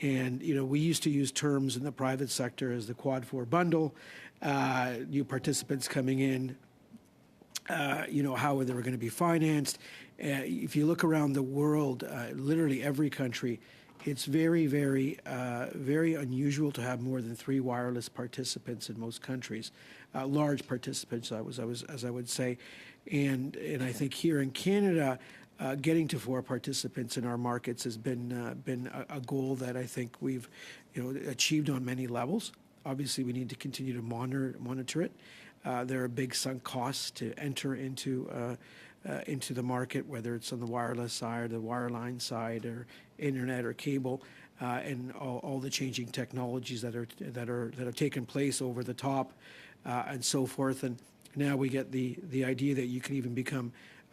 And, we used to use terms in the private sector as the Quad 4 bundle, new participants coming in, how they were going to be financed. If you look around the world, literally every country, it's very, very, very unusual to have more than 3 wireless participants in most countries, large participants, as I would say. And I think here in Canada, getting to 4 participants in our markets has been a goal that I think we've achieved on many levels. Obviously, we need to continue to monitor it. There are big sunk costs to enter into the market, whether it's on the wireless side, the wireline side, or internet or cable, and all the changing technologies that are taking place over the top, and so forth. And now we get the idea that you can even become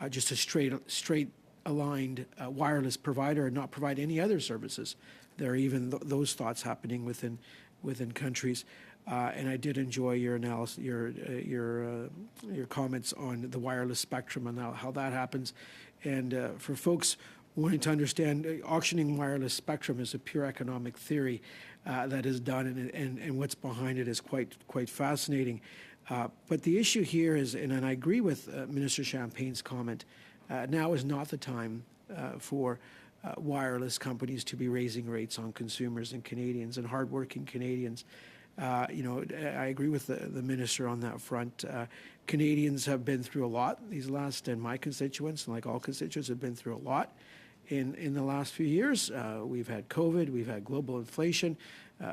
just a straight aligned wireless provider and not provide any other services. There are even those thoughts happening within countries. And I did enjoy your analysis, your comments on the wireless spectrum and how that happens. And for folks wanting to understand, auctioning wireless spectrum is a pure economic theory that is done, and what's behind it is quite fascinating. But the issue here is, and I agree with Minister Champagne's comment, now is not the time for wireless companies to be raising rates on consumers and Canadians and hardworking Canadians. I agree with the minister on that front. Canadians have been through a lot these last, and my constituents, and like all constituents, have been through a lot in the last few years. We've had COVID, we've had global inflation,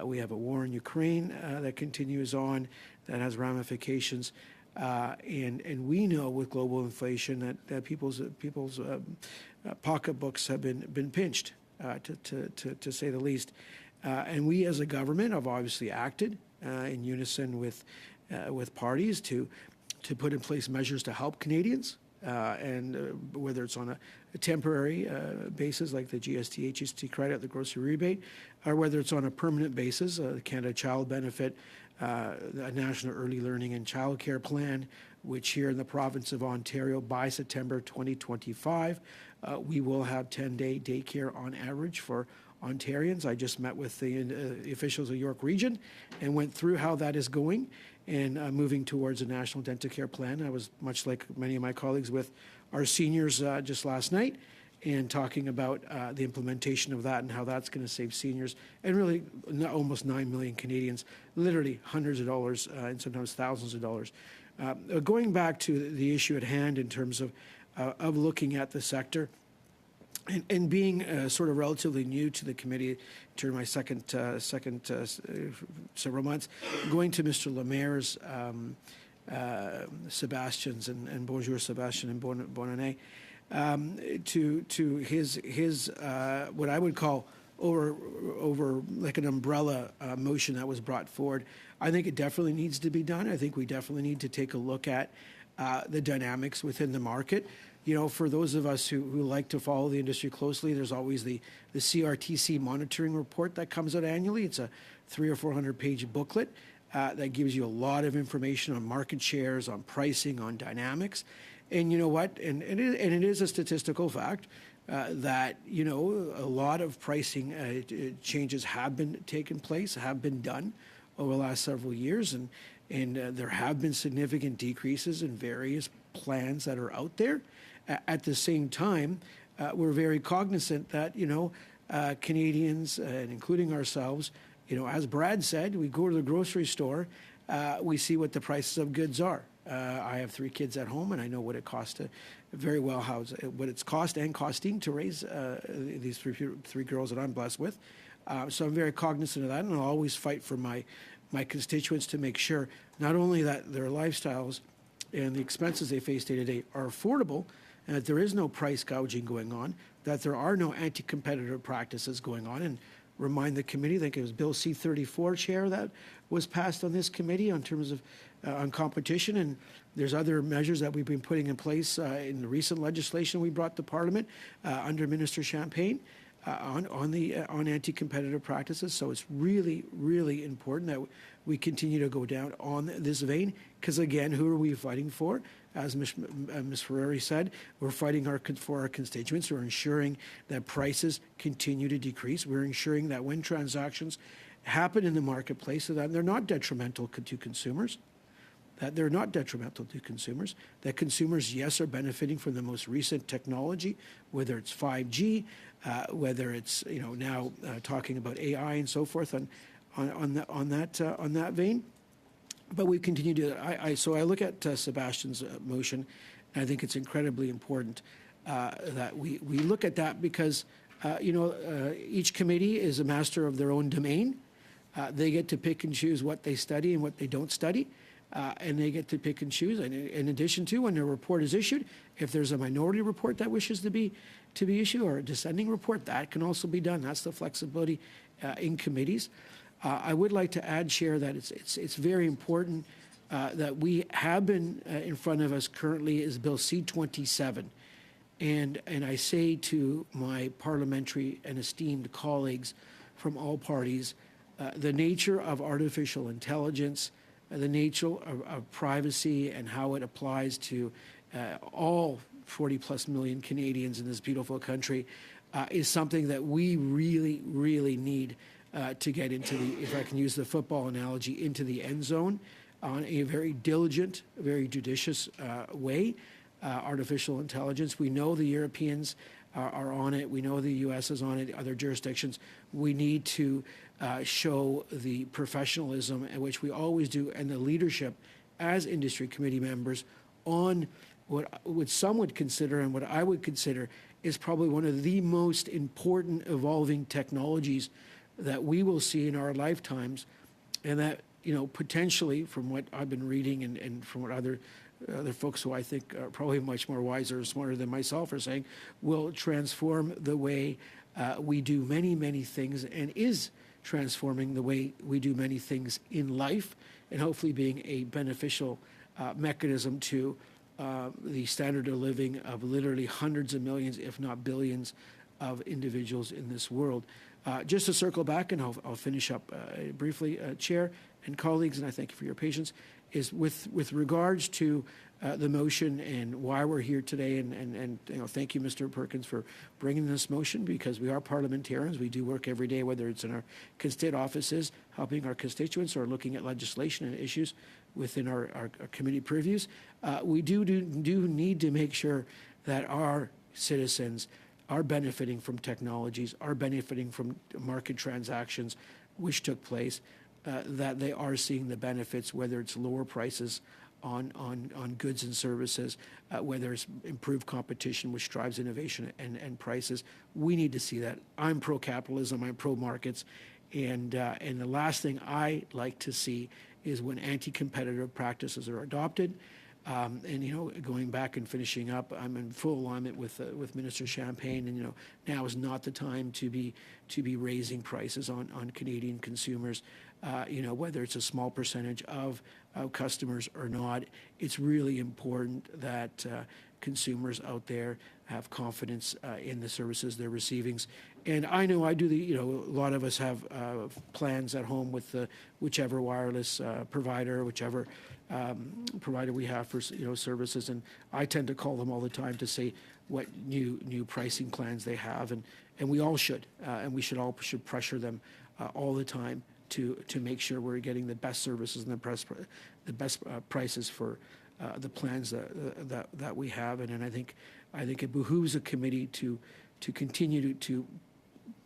we have a war in Ukraine that continues on, that has ramifications, and we know with global inflation that people's pocketbooks have been pinched, to say the least. And we as a government have obviously acted in unison with parties to put in place measures to help Canadians, and whether it's on a temporary basis like the GST, HST credit, the grocery rebate, or whether it's on a permanent basis, the Canada Child Benefit, the National Early Learning and Childcare Plan, which here in the province of Ontario by September 2025, we will have 10-day daycare on average for Ontarians. I just met with the officials of York Region and went through how that is going and moving towards a national dental care plan. I was, much like many of my colleagues, with our seniors just last night and talking about the implementation of that and how that's going to save seniors and really almost 9 million Canadians, literally hundreds of dollars and sometimes thousands of dollars. Going back to the issue at hand in terms of looking at the sector, and being sort of relatively new to the committee during my second several months, going to Mr. Lemaire's Sebastian's and bonjour Sébastien and bonne année, to his what I would call over like an umbrella motion that was brought forward. I think it definitely needs to be done. I think we definitely need to take a look at the dynamics within the market. For those of us who like to follow the industry closely, there's always the CRTC monitoring report that comes out annually. It's a 300 or 400 page booklet that gives you a lot of information on market shares, on pricing, on dynamics. And you know what? And it is a statistical fact that a lot of pricing changes have been taken place, have been done over the last several years, and there have been significant decreases in various plans that are out there. At the same time, we're very cognizant that Canadians, and including ourselves, as Brad said, we go to the grocery store, we see what the prices of goods are. I have 3 kids at home, and I know what it costs to very well house what it's cost and costing to raise these three girls that I'm blessed with. So I'm very cognizant of that, and I'll always fight for my constituents to make sure not only that their lifestyles and the expenses they face day to day are affordable, and that there is no price gouging going on, that there are no anti-competitive practices going on. And remind the committee, I think it was Bill C-34, Chair, that was passed on this committee in terms of on competition. And there's other measures that we've been putting in place in the recent legislation we brought to Parliament under Minister Champagne on anti-competitive practices. So it's really, really important that we continue to go down on this vein, because again, who are we fighting for? As Ms. Ferrari said, we're fighting for our constituents. We're ensuring that prices continue to decrease. We're ensuring that when transactions happen in the marketplace, so that they're not detrimental to consumers, that consumers, yes, are benefiting from the most recent technology, whether it's 5G, whether it's now talking about AI and so forth on that vein. But we continue to. So I look at Sebastian's motion, and I think it's incredibly important that we look at that, because each committee is a master of their own domain. They get to pick and choose what they study and what they don't study. And they get to pick and choose. And in addition to, when a report is issued, if there's a minority report that wishes to be issued, or a dissenting report, that can also be done. That's the flexibility in committees. I would like to add, Chair, that it's very important that we have been in front of us currently is Bill C-27. And I say to my parliamentary and esteemed colleagues from all parties, the nature of artificial intelligence, the nature of privacy, and how it applies to all 40+ million Canadians in this beautiful country is something that we really, really need to get into the, if I can use the football analogy, into the end zone on a very diligent, very judicious way. Artificial intelligence, we know the Europeans are on it. We know the U.S. is on it, other jurisdictions. We need to show the professionalism in which we always do, and the leadership as industry committee members on what some would consider, and what I would consider, is probably one of the most important evolving technologies that we will see in our lifetimes, and that potentially, from what I've been reading and from what other folks who I think are probably much more wiser or smarter than myself are saying, will transform the way we do many, many things, and is transforming the way we do many things in life, and hopefully being a beneficial mechanism to the standard of living of literally hundreds of millions, if not billions, of individuals in this world. Just to circle back, and I'll finish up briefly, Chair and colleagues, and I thank you for your patience, is with regards to the motion and why we're here today, and thank you, Mr. Perkins, for bringing this motion, because we are parliamentarians. We do work every day, whether it's in our state offices, helping our constituents, or looking at legislation and issues within our committee previews. We do need to make sure that our citizens are benefiting from technologies, are benefiting from market transactions which took place, that they are seeing the benefits, whether it's lower prices on goods and services, whether it's improved competition, which drives innovation and prices. We need to see that. I'm pro-capitalism, I'm pro-markets, and the last thing I like to see is when anti-competitive practices are adopted. Going back and finishing up, I'm in full alignment with Minister Champagne, and now is not the time to be raising prices on Canadian consumers. Whether it's a small percentage of customers or not, it's really important that consumers out there have confidence in the services they're receiving. And I know I do a lot of us have plans at home with whichever wireless provider, whichever provider we have for services, and I tend to call them all the time to say what new pricing plans they have, and we all should, and we should pressure them all the time to make sure we're getting the best services and the best prices for the plans that we have. And I think it behooves a committee to continue to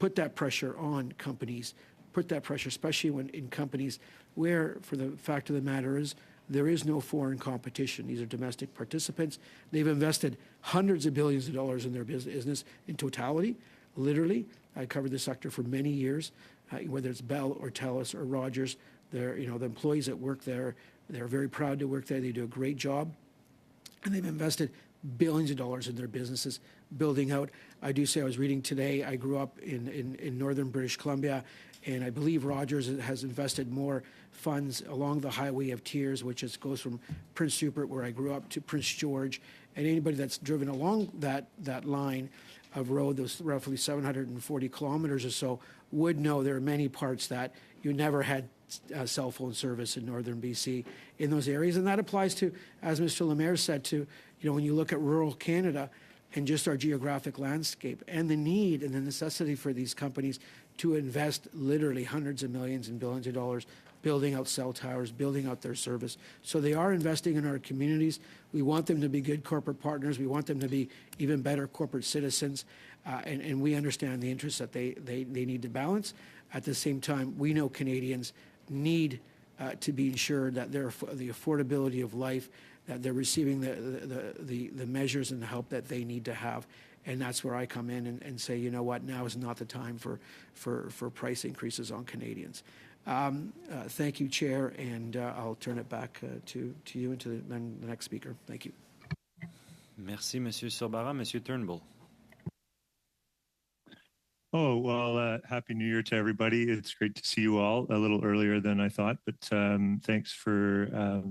put that pressure on companies, put that pressure, especially when in companies where, for the fact of the matter is, there is no foreign competition. These are domestic participants. They've invested hundreds of billions of dollars in their business in totality, literally. I covered the sector for many years, whether it's Bell or TELUS or Rogers. They're, the employees that work there, they're very proud to work there. They do a great job. And they've invested billions of dollars in their businesses, building out. I do say, I was reading today, I grew up in northern British Columbia, and I believe Rogers has invested more funds along the Highway of Tears, which goes from Prince Rupert, where I grew up, to Prince George. And anybody that's driven along that line of road, those roughly 740 kilometers or so, would know there are many parts that you never had cell phone service in northern BC in those areas. And that applies to, as Mr. Lemaire said, to, when you look at rural Canada and just our geographic landscape and the need and the necessity for these companies to invest literally hundreds of millions and billions of dollars building out cell towers, building out their service. So they are investing in our communities. We want them to be good corporate partners. We want them to be even better corporate citizens. And we understand the interests that they need to balance. At the same time, we know Canadians need to be ensured that the affordability of life, that they're receiving the measures and the help that they need to have. And that's where I come in and say, you know what, now is not the time for price increases on Canadians. Thank you, Chair, and I'll turn it back to you and to the next speaker. Thank you. Merci, Monsieur Sorbara. Monsieur Turnbull. Oh, well, Happy New Year to everybody. It's great to see you all a little earlier than I thought, but thanks for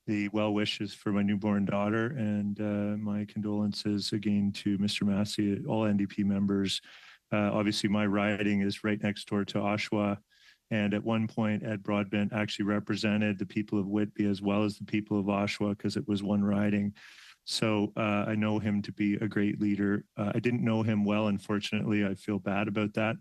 the well wishes for my newborn daughter, and my condolences again to Mr. Massey, all NDP members. Obviously, my riding is right next door to Oshawa, and at one point, Ed Broadbent actually represented the people of Whitby as well as the people of Oshawa because it was one riding. So I know him to be a great leader. I didn't know him well, unfortunately. I feel bad about that.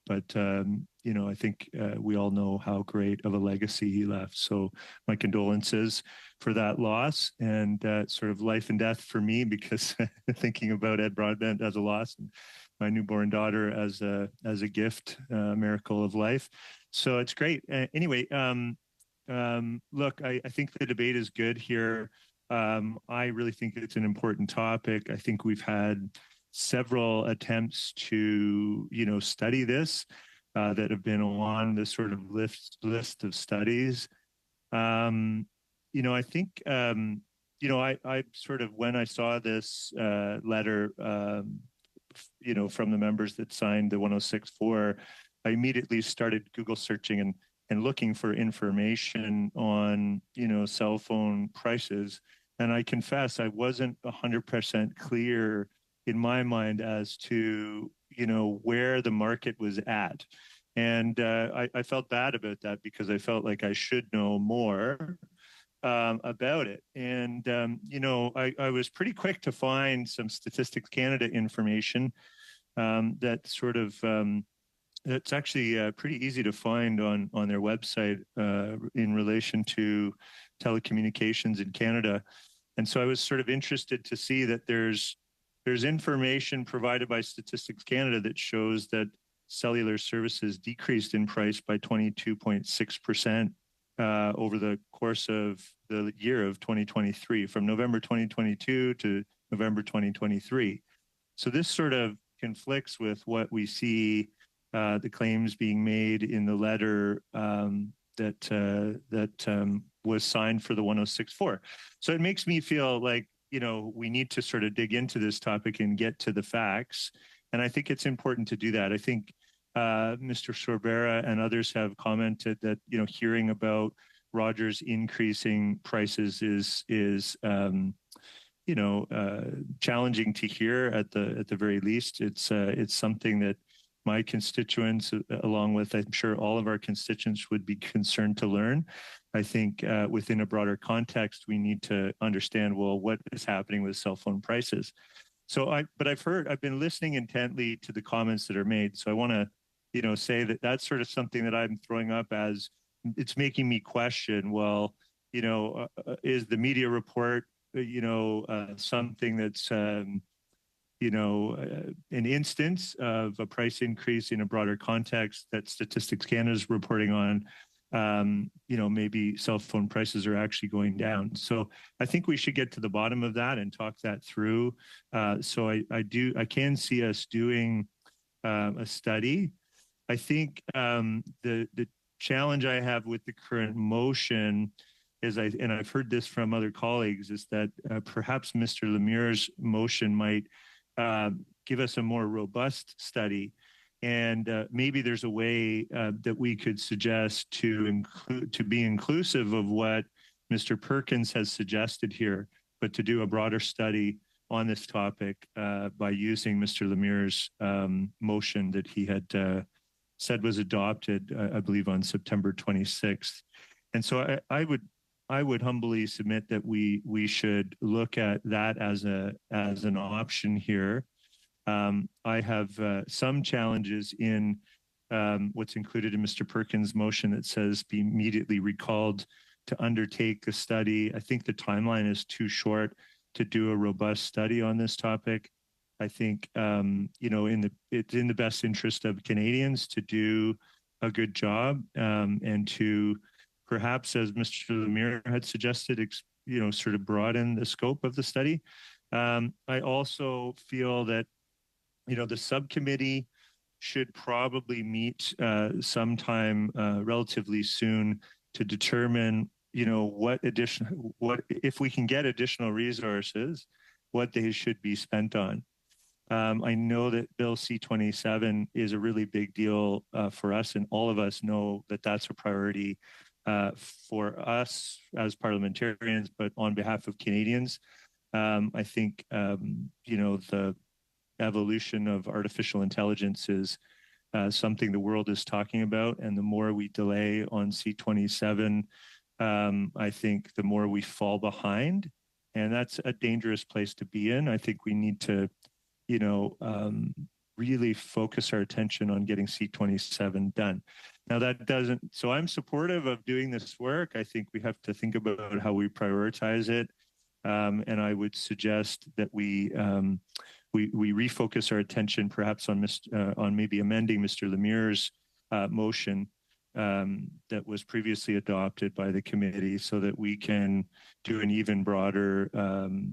But, I think we all know how great of a legacy he left. So my condolences for that loss, and sort of life and death for me, because thinking about Ed Broadbent as a loss and my newborn daughter as a gift, a miracle of life. So it's great. Anyway, look, I think the debate is good here. I really think it's an important topic. I think we've had several attempts to, study this that have been on this sort of list of studies. I think, I sort of, when I saw this letter, from the members that signed the 106.4, I immediately started Google searching and looking for information on, cell phone prices. And I confess I wasn't 100% clear in my mind as to, where the market was at. And I felt bad about that because I felt like I should know more about it. And, I was pretty quick to find some Statistics Canada information that sort of, it's actually pretty easy to find on their website in relation to telecommunications in Canada. And so I was sort of interested to see that there's information provided by Statistics Canada that shows that cellular services decreased in price by 22.6% over the course of the year of 2023, from November 2022 to November 2023. So this sort of conflicts with what we see the claims being made in the letter that was signed for the 106.4. So it makes me feel like, we need to sort of dig into this topic and get to the facts. And I think it's important to do that. I think Mr. Sorbara and others have commented that, hearing about Rogers increasing prices is challenging to hear at the very least. It's something that my constituents, along with, I'm sure, all of our constituents, would be concerned to learn. I think within a broader context, we need to understand, well, what is happening with cell phone prices. So I've been listening intently to the comments that are made. So I want to, say that that's sort of something that I'm throwing up as it's making me question, well, is the media report, something that's, an instance of a price increase in a broader context that Statistics Canada is reporting on. Maybe cell phone prices are actually going down. So I think we should get to the bottom of that and talk that through. So I can see us doing a study. I think the challenge I have with the current motion is, and I've heard this from other colleagues, is that perhaps Mr. Lemieux's motion might give us a more robust study. And maybe there's a way that we could suggest to be inclusive of what Mr. Perkins has suggested here, but to do a broader study on this topic by using Mr. Lemieux's motion that he had said was adopted, I believe, on September 26th. And so I would humbly submit that we should look at that as an option here. I have some challenges in what's included in Mr. Perkins' motion that says be immediately recalled to undertake a study. I think the timeline is too short to do a robust study on this topic. I think it's in the best interest of Canadians to do a good job and to perhaps, as Mr. Lemieux had suggested, sort of broaden the scope of the study. I also feel that the subcommittee should probably meet sometime relatively soon to determine what if we can get additional resources, what they should be spent on. I know that Bill C-27 is a really big deal for us, and all of us know that that's a priority for us as parliamentarians, but on behalf of Canadians. I think the evolution of artificial intelligence is something the world is talking about, and the more we delay on C-27, I think the more we fall behind, and that's a dangerous place to be in. I think we need to, really focus our attention on getting C-27 done. Now so I'm supportive of doing this work. I think we have to think about how we prioritize it, and I would suggest that we refocus our attention perhaps on maybe amending Mr. Lemieux's motion that was previously adopted by the committee so that we can do an even broader,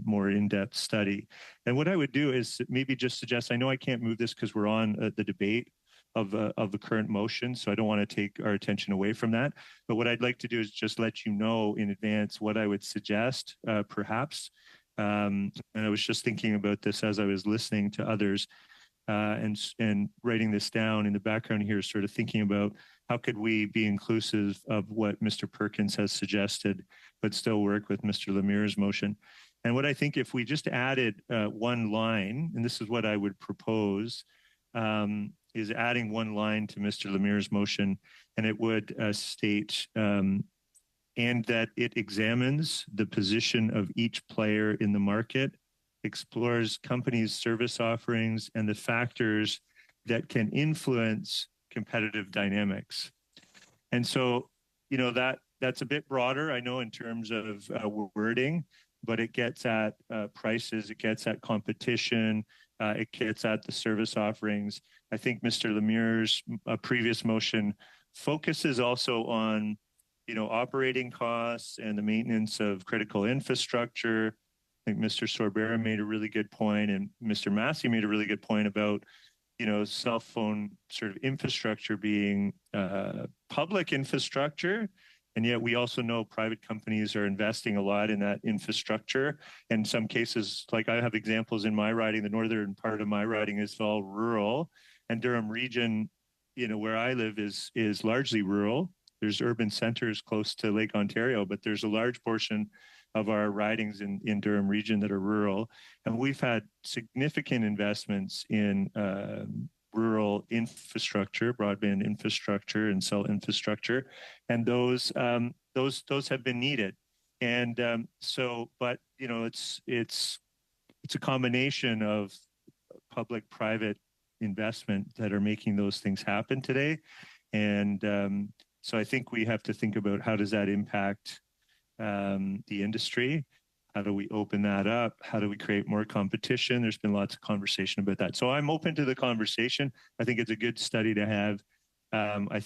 more in-depth study. And what I would do is maybe just suggest, I know I can't move this because we're on the debate of the current motion, so I don't want to take our attention away from that. But what I'd like to do is just let you know in advance what I would suggest, perhaps. And I was just thinking about this as I was listening to others and writing this down in the background here, sort of thinking about how could we be inclusive of what Mr. Perkins has suggested, but still work with Mr. Lemieux's motion. And what I think if we just added one line, and this is what I would propose, is adding one line to Mr. Lemieux's motion, and it would state, and that it examines the position of each player in the market, explores companies' service offerings, and the factors that can influence competitive dynamics. And so, that's a bit broader, I know, in terms of wording, but it gets at prices, it gets at competition, it gets at the service offerings. I think Mr. Lemieux's previous motion focuses also on, operating costs and the maintenance of critical infrastructure. I think Mr. Sorbera made a really good point, and Mr. Massey made a really good point about, cell phone sort of infrastructure being public infrastructure. And yet we also know private companies are investing a lot in that infrastructure. In some cases, like I have examples in my riding, the northern part of my riding is all rural, and Durham region, where I live is largely rural. There's urban centers close to Lake Ontario, but there's a large portion of our ridings in Durham region that are rural. And we've had significant investments in rural infrastructure, broadband infrastructure, and cell infrastructure, and those have been needed. And but it's a combination of public-private investment that are making those things happen today. And so I think we have to think about how does that impact the industry. How do we open that up? How do we create more competition? There's been lots of conversation about that. So I'm open to the conversation. I think it's a good study to have. I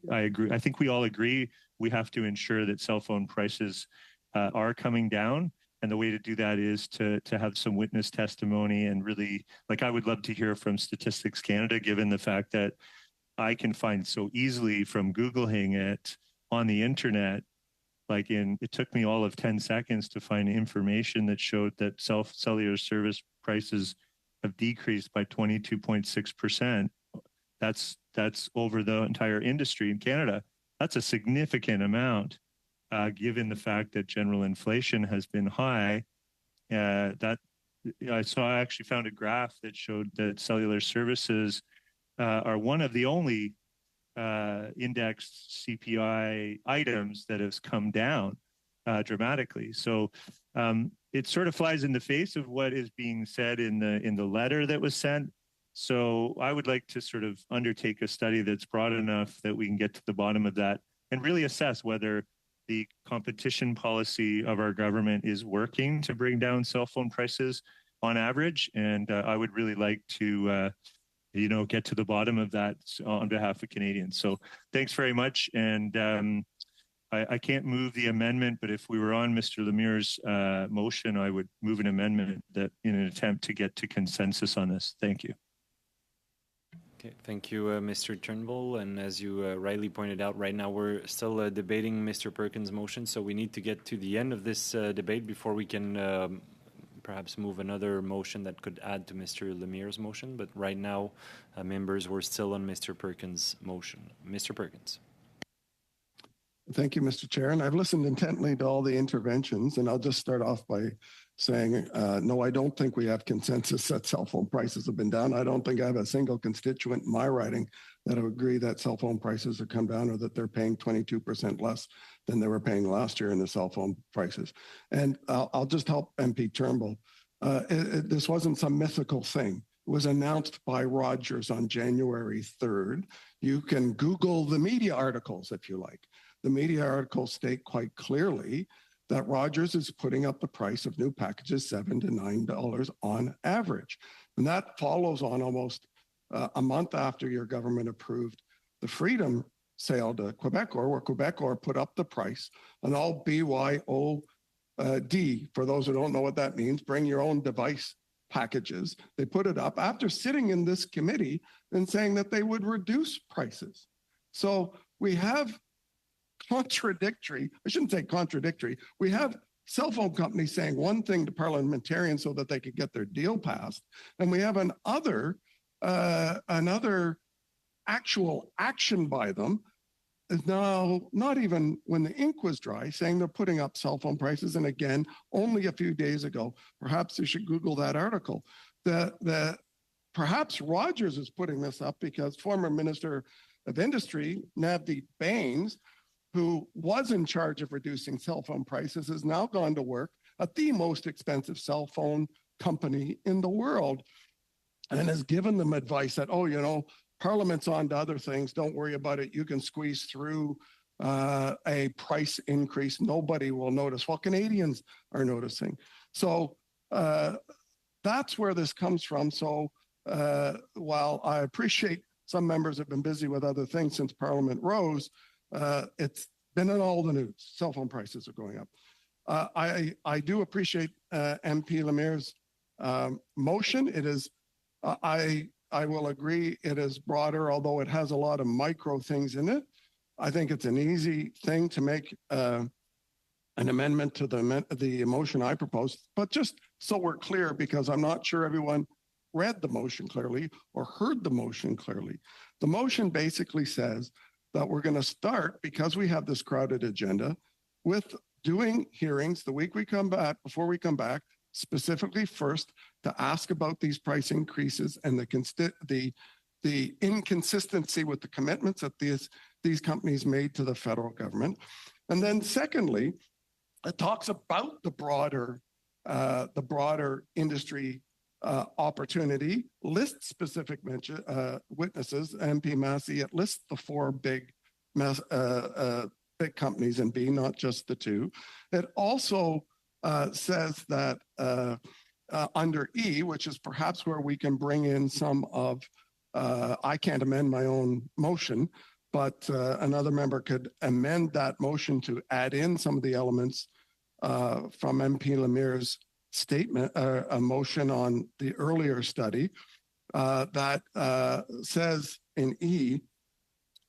agree. I think we all agree we have to ensure that cell phone prices are coming down. And the way to do that is to have some witness testimony and really, like I would love to hear from Statistics Canada, given the fact that I can find so easily from Googling it on the internet. It took me all of 10 seconds to find information that showed that cellular service prices have decreased by 22.6%. That's over the entire industry in Canada. That's a significant amount, given the fact that general inflation has been high. I actually found a graph that showed that cellular services are one of the only indexed CPI items that has come down dramatically. So it sort of flies in the face of what is being said in the letter that was sent. So I would like to sort of undertake a study that's broad enough that we can get to the bottom of that and really assess whether the competition policy of our government is working to bring down cell phone prices on average. And I would really like to get to the bottom of that on behalf of Canadians. So thanks very much. And I can't move the amendment, but if we were on Mr. Lemire's motion, I would move an amendment that in an attempt to get to consensus on this. Thank you. Okay, thank you, Mr. Turnbull. And as you rightly pointed out, right now we're still debating Mr. Perkins' motion, so we need to get to the end of this debate before we can perhaps move another motion that could add to Mr. Lemire's motion. But right now, members, we're still on Mr. Perkins' motion. Mr. Perkins. Thank you, Mr. Chair. And I've listened intently to all the interventions, and I'll just start off by saying, no, I don't think we have consensus that cell phone prices have been down. I don't think I have a single constituent in my riding that would agree that cell phone prices have come down or that they're paying 22% less than they were paying last year in the cell phone prices. And I'll just help MP Turnbull. This wasn't some mythical thing. It was announced by Rogers on January 3rd. You can Google the media articles if you like. The media articles state quite clearly that Rogers is putting up the price of new packages $7 to $9 on average. And that follows on almost a month after your government approved the Freedom sale to Quebecor, where Quebecor put up the price on all BYOD. For those who don't know what that means, bring your own device packages. They put it up after sitting in this committee and saying that they would reduce prices. So we have contradictory, I shouldn't say contradictory, we have cell phone companies saying one thing to parliamentarians so that they could get their deal passed, and we have another actual action by them is now not even when the ink was dry saying they're putting up cell phone prices. And again, only a few days ago, perhaps you should Google that article, that perhaps Rogers is putting this up because former Minister of Industry, Navdeep Bains, who was in charge of reducing cell phone prices, has now gone to work at the most expensive cell phone company in the world and has given them advice that, Parliament's on to other things. Don't worry about it. You can squeeze through a price increase. Nobody will notice. Well, Canadians are noticing. So that's where this comes from. So while I appreciate some members have been busy with other things since Parliament rose, it's been in all the news. Cell phone prices are going up. I do appreciate MP Lemire's motion. It is, I will agree, it is broader, although it has a lot of micro things in it. I think it's an easy thing to make an amendment to the motion I proposed. But just so we're clear, because I'm not sure everyone read the motion clearly or heard the motion clearly. The motion basically says that we're going to start, because we have this crowded agenda, with doing hearings the week we come back, before we come back, specifically first to ask about these price increases and the inconsistency with the commitments that these companies made to the federal government. And then secondly, it talks about the broader industry opportunity, lists specific witnesses. MP Massey, it lists the four big companies in B, not just the two. It also says that under E, which is perhaps where we can bring in some of, I can't amend my own motion, but another member could amend that motion to add in some of the elements from MP Lemire's statement, a motion on the earlier study that says in E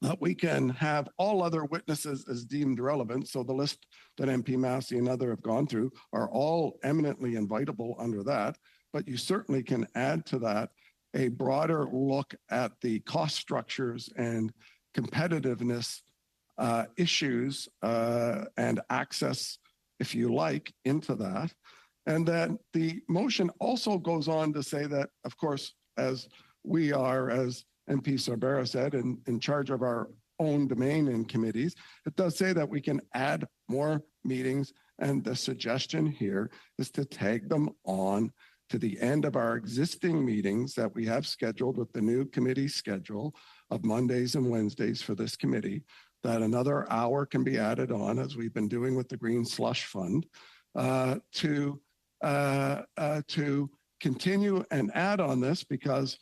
that we can have all other witnesses as deemed relevant. So the list that MP Massey and other have gone through are all eminently invitable under that, but you certainly can add to that a broader look at the cost structures and competitiveness issues and access, if you like, into that. And then the motion also goes on to say that, of course, as we are, as MP Sorbera said, in charge of our own domain in committees, it does say that we can add more meetings. And the suggestion here is to tag them on to the end of our existing meetings that we have scheduled with the new committee schedule of Mondays and Wednesdays for this committee, that another hour can be added on, as we've been doing with the Green Slush Fund, to continue and add on this, because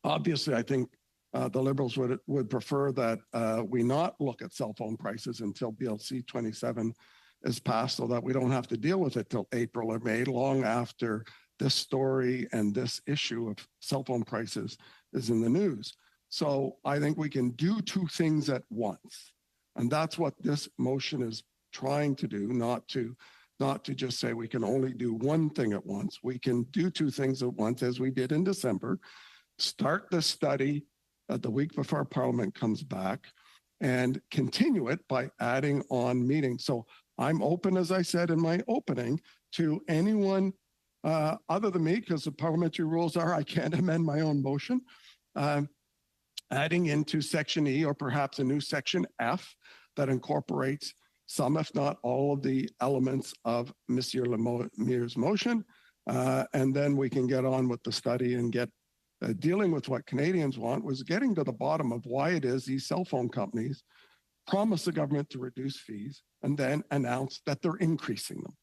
obviously I think the Liberals would prefer that we not look at cell phone prices until BLC 27 is passed, so that we don't have to deal with it till April or May, long after this story and this issue of cell phone prices is in the news. So I think we can do two things at once. And that's what this motion is trying to do, not to just say we can only do one thing at once. We can do two things at once, as we did in December. Start the study the week before Parliament comes back and continue it by adding on meetings. So I'm open, as I said in my opening, to anyone other than me, because the parliamentary rules are I can't amend my own motion, adding into Section E, or perhaps a new Section F that incorporates some, if not all, of the elements of Monsieur Lemire's motion. And then we can get on with the study and get dealing with what Canadians want, was getting to the bottom of why it is these cell phone companies promise the government to reduce fees and then announce that they're increasing them.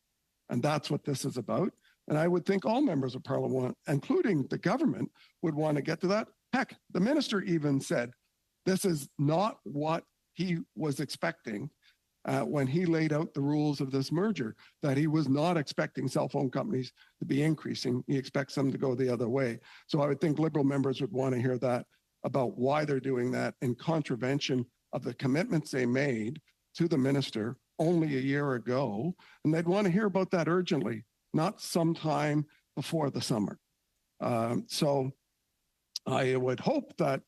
And that's what this is about. And I would think all members of Parliament, including the government, would want to get to that. Heck, the minister even said this is not what he was expecting when he laid out the rules of this merger, that he was not expecting cell phone companies to be increasing. He expects them to go the other way. So I would think Liberal members would want to hear that about why they're doing that in contravention of the commitments they made to the minister only a year ago. And they'd want to hear about that urgently, not sometime before the summer. So I would hope that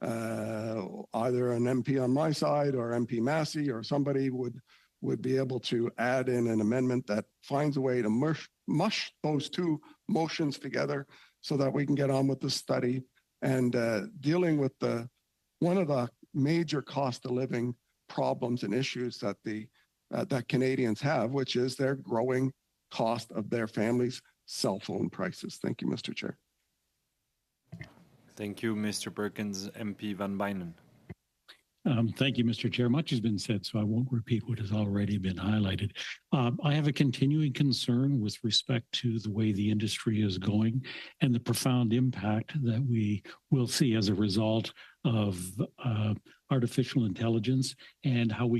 either an MP on my side or MP Massey or somebody would be able to add in an amendment that finds a way to mush those two motions together so that we can get on with the study and dealing with one of the major cost of living problems and issues that that Canadians have, which is their growing cost of their families' cell phone prices. Thank you, Mr. Chair. Thank you, Mr. Perkins. MP Van Bynen. Thank you, Mr. Chair. Much has been said, so I won't repeat what has already been highlighted. I have a continuing concern with respect to the way the industry is going and the profound impact that we will see as a result of artificial intelligence, and how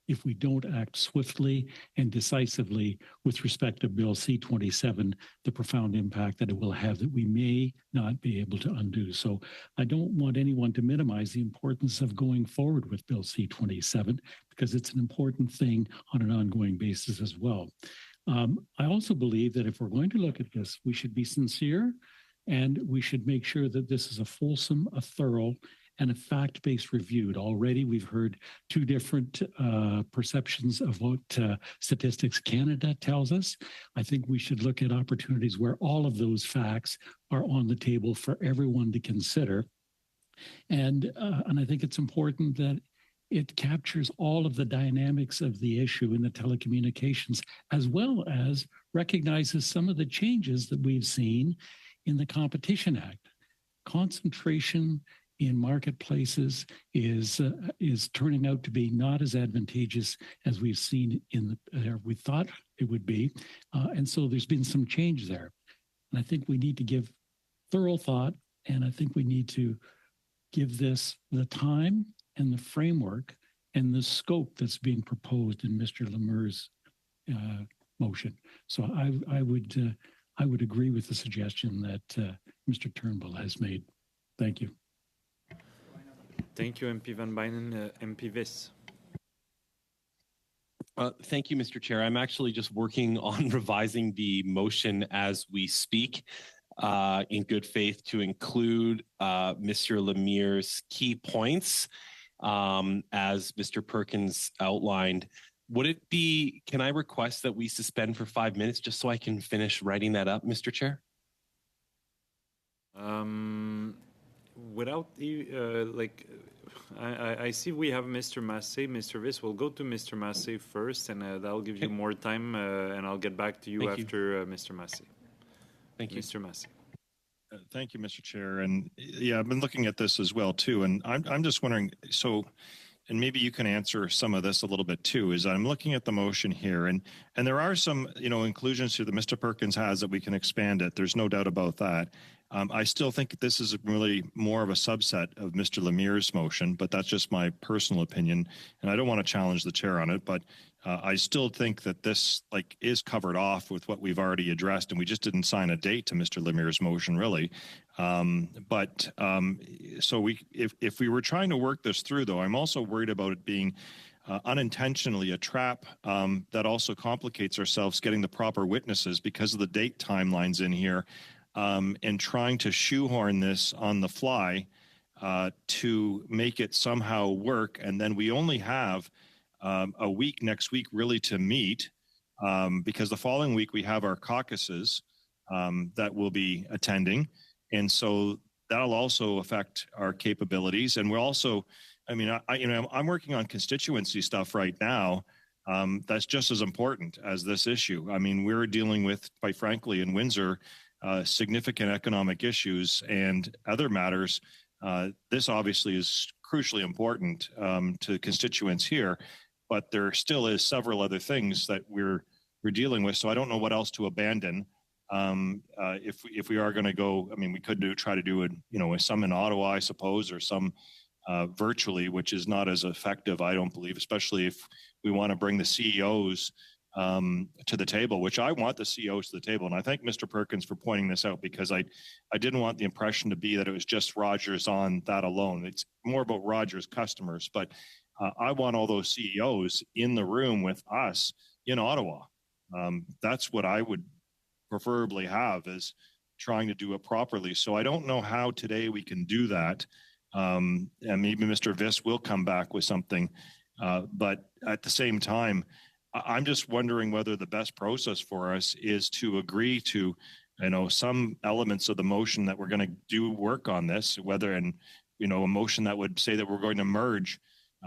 if we don't act swiftly and decisively with respect to Bill C-27, the profound impact that it will have that we may not be able to undo. So I don't want anyone to minimize the importance of going forward with Bill C-27, because it's an important thing on an ongoing basis as well. I also believe that if we're going to look at this, we should be sincere, and we should make sure that this is a fulsome, a thorough, and a fact-based review. Already we've heard two different perceptions of what Statistics Canada tells us. I think we should look at opportunities where all of those facts are on the table for everyone to consider. And I think it's important that it captures all of the dynamics of the issue in the telecommunications, as well as recognizes some of the changes that we've seen in the Competition Act. Concentration in marketplaces is turning out to be not as advantageous as we've seen we thought it would be, and so there's been some change there. And I think we need to give thorough thought, and I think we need to give this the time and the framework and the scope that's being proposed in Mr. Lemure's motion. So I would agree with the suggestion that Mr. Turnbull has made. Thank you. Thank you, MP Van Bynen. MP Vis. Thank you, Mr. Chair. I'm actually just working on revising the motion as we speak in good faith to include Mr. Lemire's key points as Mr. Perkins outlined. Would it be, can I request that we suspend for 5 minutes just so I can finish writing that up, Mr. Chair? Without I see we have Mr. Massé. Mr. Vis, we'll go to Mr. Massé first, and that'll give you more time, and I'll get back to you after Mr. Massé. Thank you. Mr. Massé. Thank you, Mr. Chair. And yeah, I've been looking at this as well, too. And I'm just wondering, so, and maybe you can answer some of this a little bit, too, is I'm looking at the motion here. And there are some, inclusions here that Mr. Perkins has that we can expand it. There's no doubt about that. I still think this is really more of a subset of Mr. Lemire's motion, but that's just my personal opinion. And I don't want to challenge the chair on it, but I still think that this is covered off with what we've already addressed, and we just didn't sign a date to Mr. Lemire's motion, really. So if we were trying to work this through, though, I'm also worried about it being unintentionally a trap that also complicates ourselves getting the proper witnesses because of the date timelines in here. And trying to shoehorn this on the fly to make it somehow work. And then we only have a week next week really to meet because the following week we have our caucuses that we'll be attending. And so that'll also affect our capabilities. And we're also, I'm working on constituency stuff right now. That's just as important as this issue. I mean, we're dealing with, quite frankly, in Windsor, significant economic issues and other matters. This obviously is crucially important to constituents here, but there still is several other things that we're dealing with. So I don't know what else to abandon. If we are going to go, we could try to do it, some in Ottawa, I suppose, or some virtually, which is not as effective, I don't believe, especially if we want to bring the CEOs to the table, which I want the CEOs to the table. And I thank Mr. Perkins for pointing this out because I didn't want the impression to be that it was just Rogers on that alone. It's more about Rogers customers, but I want all those CEOs in the room with us in Ottawa. That's what I would preferably have, is trying to do it properly. So I don't know how today we can do that. And maybe Mr. Vis will come back with something. But at the same time, I'm just wondering whether the best process for us is to agree to, some elements of the motion that we're going to do work on this, whether a motion that would say that we're going to merge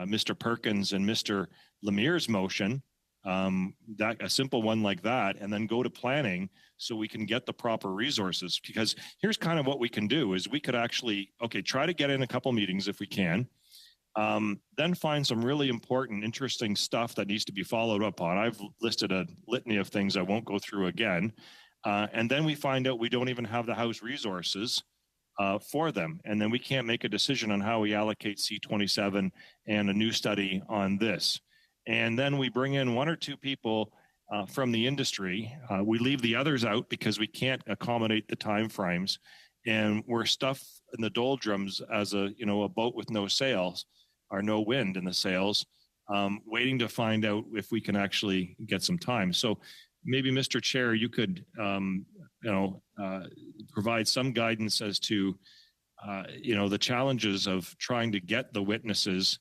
Mr. Perkins and Mr. Lemire's motion, that a simple one like that, and then go to planning so we can get the proper resources. Because here's kind of what we can do is we could actually, try to get in a couple meetings if we can. Then find some really important, interesting stuff that needs to be followed up on. I've listed a litany of things I won't go through again. And then we find out we don't even have the House resources for them. And then we can't make a decision on how we allocate C27 and a new study on this. And then we bring in one or two people from the industry. We leave the others out because we can't accommodate the timeframes. And we're stuffed in the doldrums as a boat with no sails, or no wind in the sails, waiting to find out if we can actually get some time. So maybe, Mr. Chair, you could, provide some guidance as to, the challenges of trying to get the witnesses.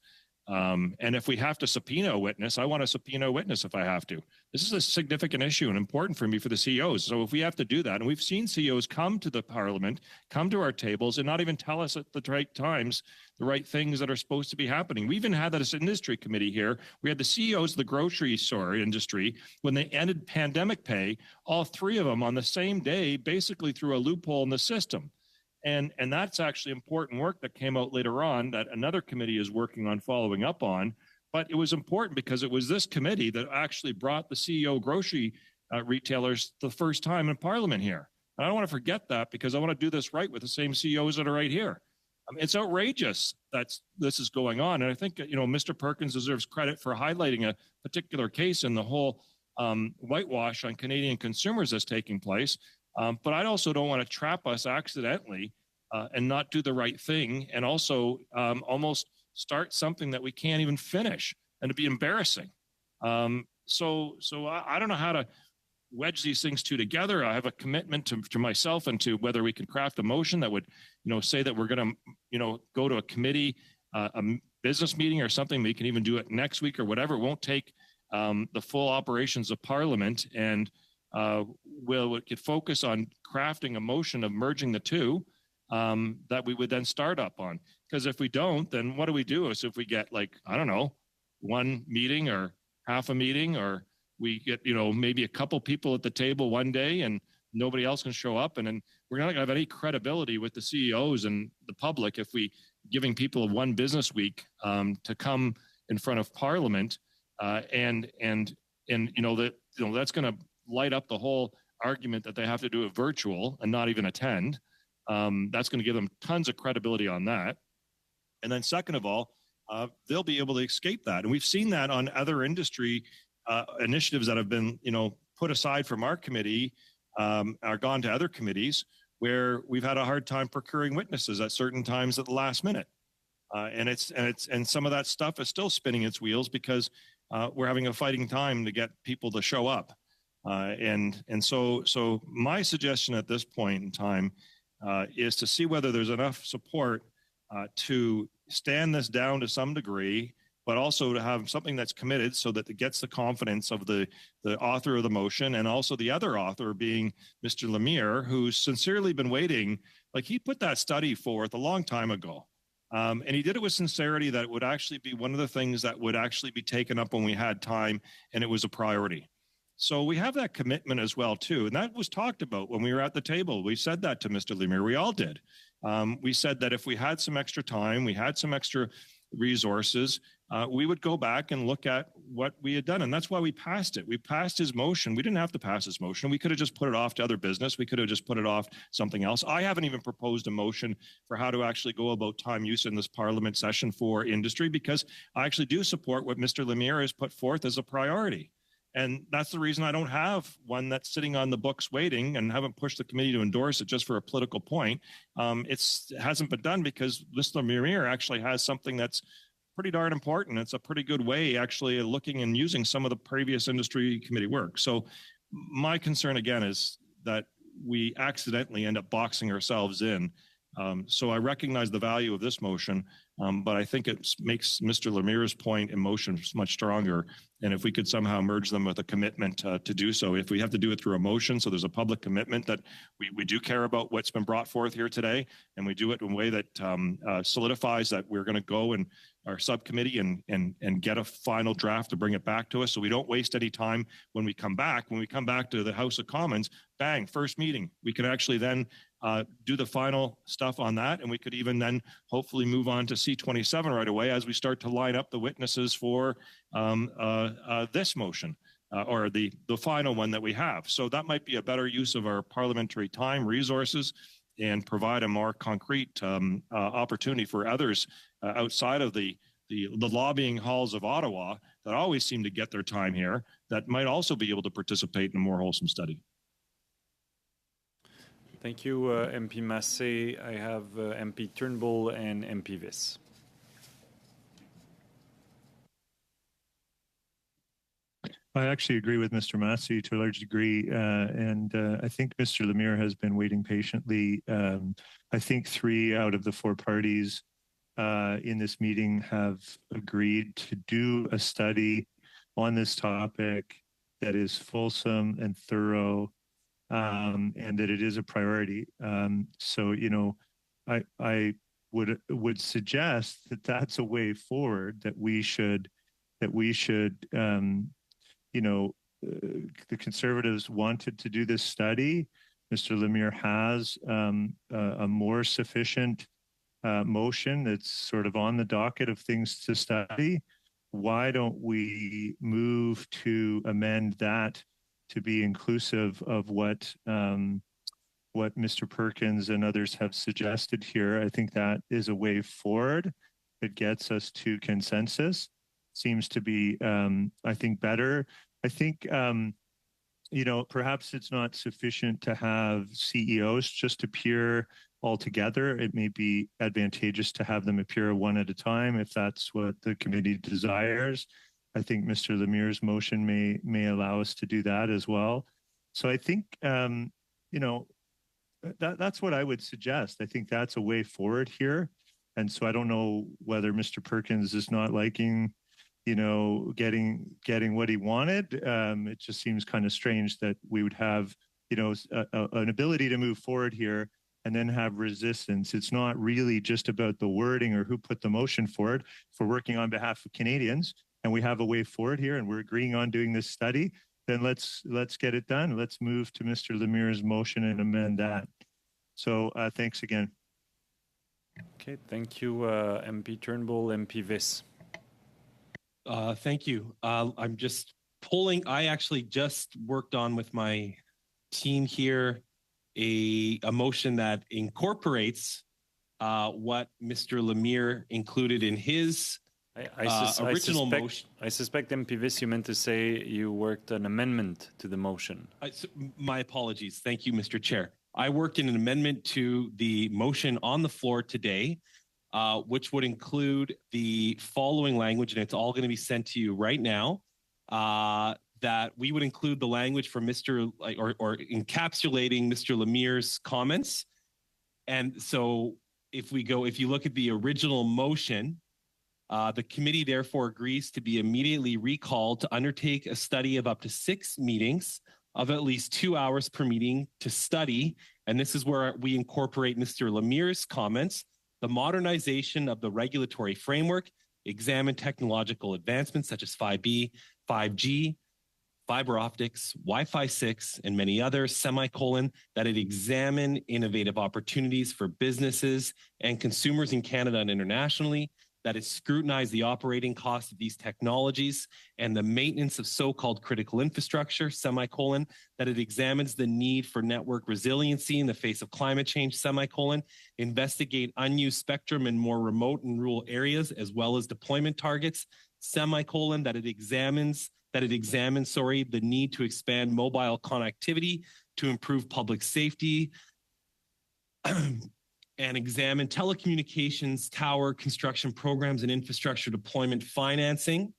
And if we have to subpoena a witness, I want to subpoena a witness if I have to. This is a significant issue and important for me for the CEOs. So if we have to do that, and we've seen CEOs come to the Parliament, come to our tables, and not even tell us at the right times the right things that are supposed to be happening. We even had that as an industry committee here. We had the CEOs of the grocery store industry when they ended pandemic pay, all three of them on the same day, basically through a loophole in the system. And that's actually important work that came out later on that another committee is working on following up on. But it was important because it was this committee that actually brought the CEO grocery retailers the first time in Parliament here. And I don't want to forget that because I want to do this right with the same CEOs that are right here. It's outrageous that this is going on. And I think, Mr. Perkins deserves credit for highlighting a particular case in the whole whitewash on Canadian consumers that's taking place. But I also don't want to trap us accidentally and not do the right thing and also almost start something that we can't even finish and to be embarrassing. So I don't know how to wedge these things two together. I have a commitment to myself and to whether we can craft a motion that would, say that we're going to, go to a committee, a business meeting or something. We can even do it next week or whatever. It won't take the full operations of Parliament, and we could focus on crafting a motion of merging the two that we would then start up on. Because if we don't, then what do we do? So if we get one meeting or half a meeting, or we get, maybe a couple people at the table one day and nobody else can show up. And then we're not going to have any credibility with the CEOs and the public if we giving people one business week to come in front of Parliament and that's going to light up the whole argument that they have to do it virtual and not even attend. That's going to give them tons of credibility on that. And then second of all, they'll be able to escape that. And we've seen that on other industry initiatives that have been, put aside from our committee or gone to other committees where we've had a hard time procuring witnesses at certain times at the last minute. And some of that stuff is still spinning its wheels because we're having a fighting time to get people to show up. So my suggestion at this point in time is to see whether there's enough support to stand this down to some degree, but also to have something that's committed so that it gets the confidence of the author of the motion and also the other author being Mr. Lemire, who's sincerely been waiting. Like, he put that study forth a long time ago. And he did it with sincerity that it would actually be one of the things that would actually be taken up when we had time and it was a priority. So we have that commitment as well, too. And that was talked about when we were at the table. We said that to Mr. Lemire. We all did. We said that if we had some extra time, we had some extra resources, we would go back and look at what we had done. And that's why we passed it. We passed his motion. We didn't have to pass his motion. We could have just put it off to other business. We could have just put it off something else. I haven't even proposed a motion for how to actually go about time use in this Parliament session for industry, because I actually do support what Mr. Lemire has put forth as a priority. And that's the reason I don't have one that's sitting on the books waiting and haven't pushed the committee to endorse it just for a political point. It hasn't been done because Mr. Lemire actually has something that's pretty darn important. It's a pretty good way actually looking and using some of the previous industry committee work. So my concern again is that we accidentally end up boxing ourselves in. So I recognize the value of this motion, but I think it makes Mr. Lemire's point in motion much stronger. And if we could somehow merge them with a commitment to do so, if we have to do it through a motion, so there's a public commitment that we do care about what's been brought forth here today, and we do it in a way that solidifies that we're going to go and our subcommittee and get a final draft to bring it back to us, so we don't waste any time when we come back. When we come back to the House of Commons, bang, first meeting. We can actually then do the final stuff on that, and we could even then hopefully move on to C27 right away as we start to line up the witnesses for this motion or the final one that we have. So that might be a better use of our parliamentary time, resources, and provide a more concrete opportunity for others outside of the lobbying halls of Ottawa that always seem to get their time here, that might also be able to participate in a more wholesome study. Thank you, MP Massé. I have MP Turnbull and MP Viss. I actually agree with Mr. Massey to a large degree, and I think Mr. Lemire has been waiting patiently. I think 3 out of the 4 parties in this meeting have agreed to do a study on this topic that is fulsome and thorough, and that it is a priority. So, I would suggest that that's a way forward, that we should the Conservatives wanted to do this study. Mr. Lemire has a more sufficient motion that's sort of on the docket of things to study, why don't we move to amend that to be inclusive of what Mr. Perkins and others have suggested here? I think that is a way forward. It gets us to consensus. Seems to be, I think, better. I think, perhaps it's not sufficient to have CEOs just appear altogether. It may be advantageous to have them appear one at a time if that's what the committee desires. I think Mr. Lemire's motion may allow us to do that as well. So I think, that's what I would suggest. I think that's a way forward here. And so I don't know whether Mr. Perkins is not liking, getting what he wanted. It just seems kind of strange that we would have, an ability to move forward here and then have resistance. It's not really just about the wording or who put the motion forward. If we're working on behalf of Canadians and we have a way forward here and we're agreeing on doing this study, then let's get it done. Let's move to Mr. Lemire's motion and amend that. So thanks again. Okay, thank you, MP Turnbull, MP Viss. Thank you. I'm just pulling. I actually just worked on with my team here a motion that incorporates what Mr. Lemire included in his original motion. I suspect, MP Viss, you meant to say you worked an amendment to the motion. My apologies. Thank you, Mr. Chair. I worked in an amendment to the motion on the floor today, which would include the following language, and it's all going to be sent to you right now, that we would include the language from Mr. or encapsulating Mr. Lemire's comments. And so if you look at the original motion, the committee therefore agrees to be immediately recalled to undertake a study of up to 6 meetings of at least 2 hours per meeting to study, and this is where we incorporate Mr. Lemire's comments, the modernization of the regulatory framework, examine technological advancements such as 5G, fiber optics, Wi-Fi 6, and many others, that it examine innovative opportunities for businesses and consumers in Canada and internationally, that it scrutinize the operating costs of these technologies and the maintenance of so-called critical infrastructure, that it examines the need for network resiliency in the face of climate change, investigate unused spectrum in more remote and rural areas, as well as deployment targets, that it examines the need to expand mobile connectivity to improve public safety, and examine telecommunications tower construction programs and infrastructure deployment financing.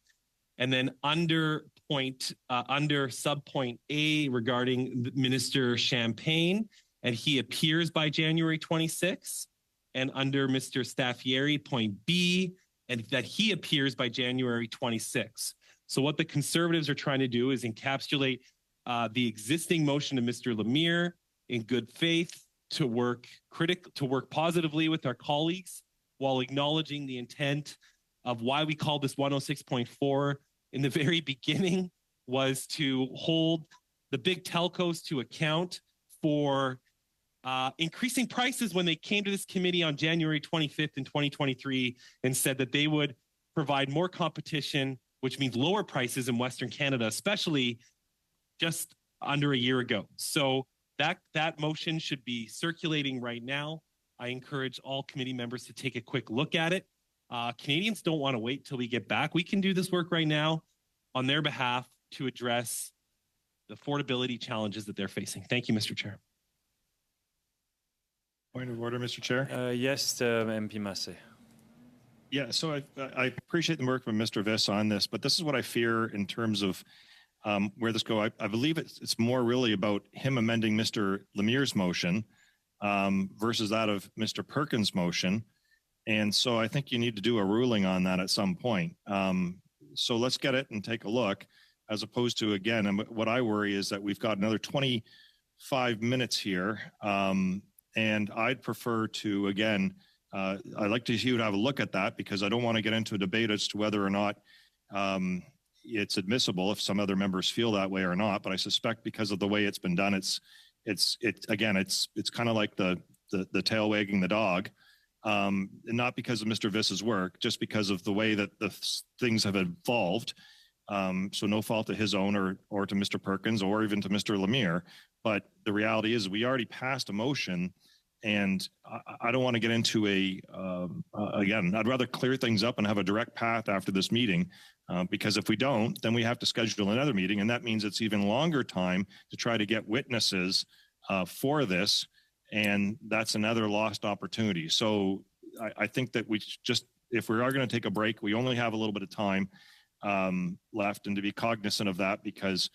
And then under subpoint A regarding Minister Champagne, and he appears by January 26th, and under Mr. Staffieri, point B, and that he appears by January 26th. So what the Conservatives are trying to do is encapsulate the existing motion of Mr. Lemire in good faith, to work positively with our colleagues while acknowledging the intent of why we called this 106.4 in the very beginning was to hold the big telcos to account for increasing prices when they came to this committee on January 25th in 2023 and said that they would provide more competition, which means lower prices in Western Canada, especially just under a year ago. So that motion should be circulating right now. I encourage all committee members to take a quick look at it. Canadians don't want to wait till we get back. We can do this work right now on their behalf to address the affordability challenges that they're facing. Thank you, Mr. Chair. Point of order, Mr. Chair. Yes, MP Massé. Yeah, so I appreciate the work of Mr. Viss on this, but this is what I fear in terms of where this go. I believe it's more really about him amending Mr. Lemire's motion versus that of Mr. Perkins' motion. And so I think you need to do a ruling on that at some point. So let's get it and take a look, as opposed to, again, and what I worry is that we've got another 25 minutes here. And I'd prefer to, again, I'd like to see you to have a look at that, because I don't want to get into a debate as to whether or not it's admissible, if some other members feel that way or not. But I suspect because of the way it's been done, it's it's kind of like the tail wagging the dog. And not because of Mr. Viss's work, just because of the way that the things have evolved. So no fault to his own or to Mr. Perkins or even to Mr. Lemire. But the reality is we already passed a motion, and I don't want to get into again, I'd rather clear things up and have a direct path after this meeting, because if we don't, then we have to schedule another meeting, and that means it's even longer time to try to get witnesses for this, and that's another lost opportunity. So I think that we just, if we are going to take a break, we only have a little bit of time left, and to be cognizant of that, because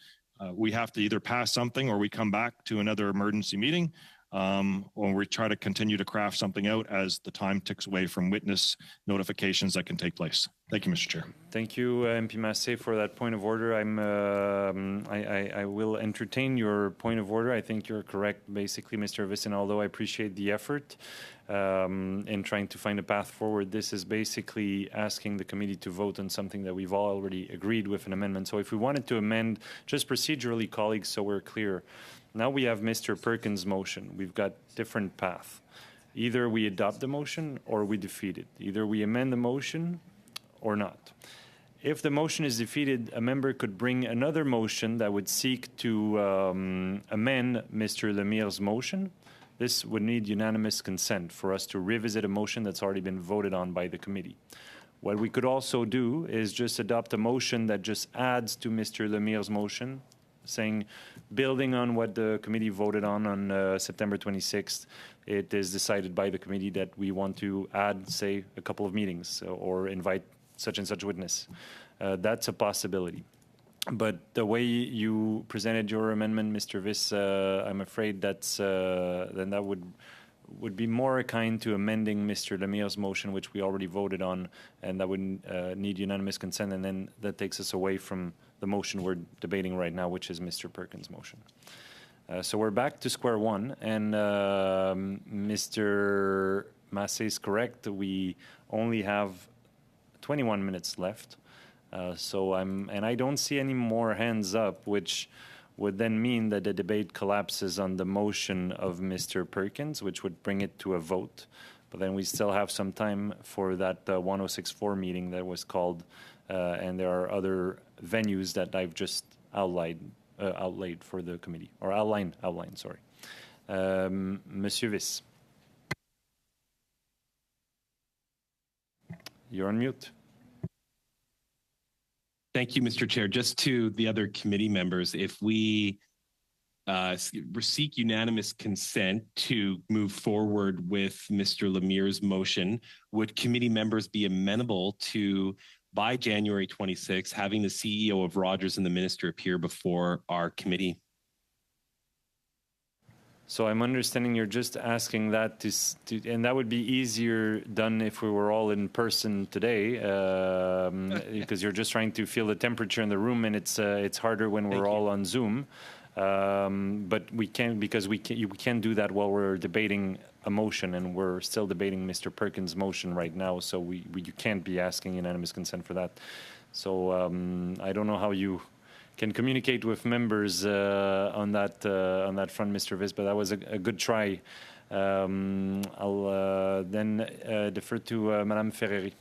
we have to either pass something or we come back to another emergency meeting, or we try to continue to craft something out as the time ticks away from witness notifications that can take place. Thank you, Mr. Chair. Thank you, MP Massé, for that point of order. I will entertain your point of order. I think you're correct, basically, Mr. Visson, although I appreciate the effort in trying to find a path forward. This is basically asking the committee to vote on something that we've all already agreed with an amendment. So if we wanted to amend, just procedurally, colleagues, so we're clear, now we have Mr. Perkins' motion. We've got different path. Either we adopt the motion or we defeat it. Either we amend the motion or not. If the motion is defeated, a member could bring another motion that would seek to amend Mr. Lemire's motion. This would need unanimous consent for us to revisit a motion that's already been voted on by the committee. What we could also do is just adopt a motion that just adds to Mr. Lemire's motion, saying, building on what the committee voted on September 26th, it is decided by the committee that we want to add, say, a couple of meetings or invite such and such witness. That's a possibility. But the way you presented your amendment, Mr. Viss, I'm afraid that's then that would be more akin to amending Mr. Lemire's motion, which we already voted on, and that would need unanimous consent, and then that takes us away from the motion we're debating right now, which is Mr. Perkins' motion. So we're back to square one, and Mr. Massé is correct. We only have 21 minutes left. And I don't see any more hands up, which would then mean that the debate collapses on the motion of Mr. Perkins, which would bring it to a vote. But then we still have some time for that 1064 meeting that was called, and there are other venues that I've just outlaid for the committee, or outlined, sorry. Monsieur Viss. You're on mute. Thank you, Mr. Chair. Just to the other committee members, if we seek unanimous consent to move forward with Mr. Lemire's motion, would committee members be amenable to, by January 26, having the CEO of Rogers and the minister appear before our committee? So I'm understanding you're just asking that and that would be easier done if we were all in person today, because you're just trying to feel the temperature in the room, and it's harder when we're all on Zoom. But we can't, because we can't do that while we're debating a motion, and we're still debating Mr. Perkins' motion right now. So you can't be asking unanimous consent for that. So I don't know how you can communicate with members on that front, Mr. Viss, but that was a good try. I'll then defer to Madame Ferreri.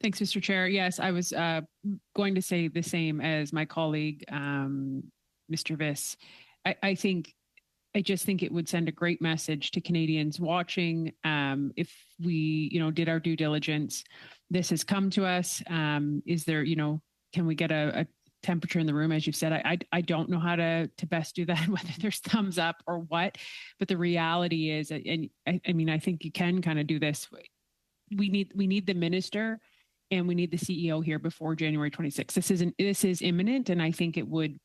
Thanks, Mr. Chair. Yes, I was going to say the same as my colleague, Mr. Viss. I just think it would send a great message to Canadians watching if we, did our due diligence. This has come to us. Is there, can we get a temperature in the room? As you've said, I don't know how to best do that, whether there's thumbs up or what. But the reality is, and I think you can kind of do this. We need the minister, and we need the CEO here before January 26th. This is imminent, and I think it would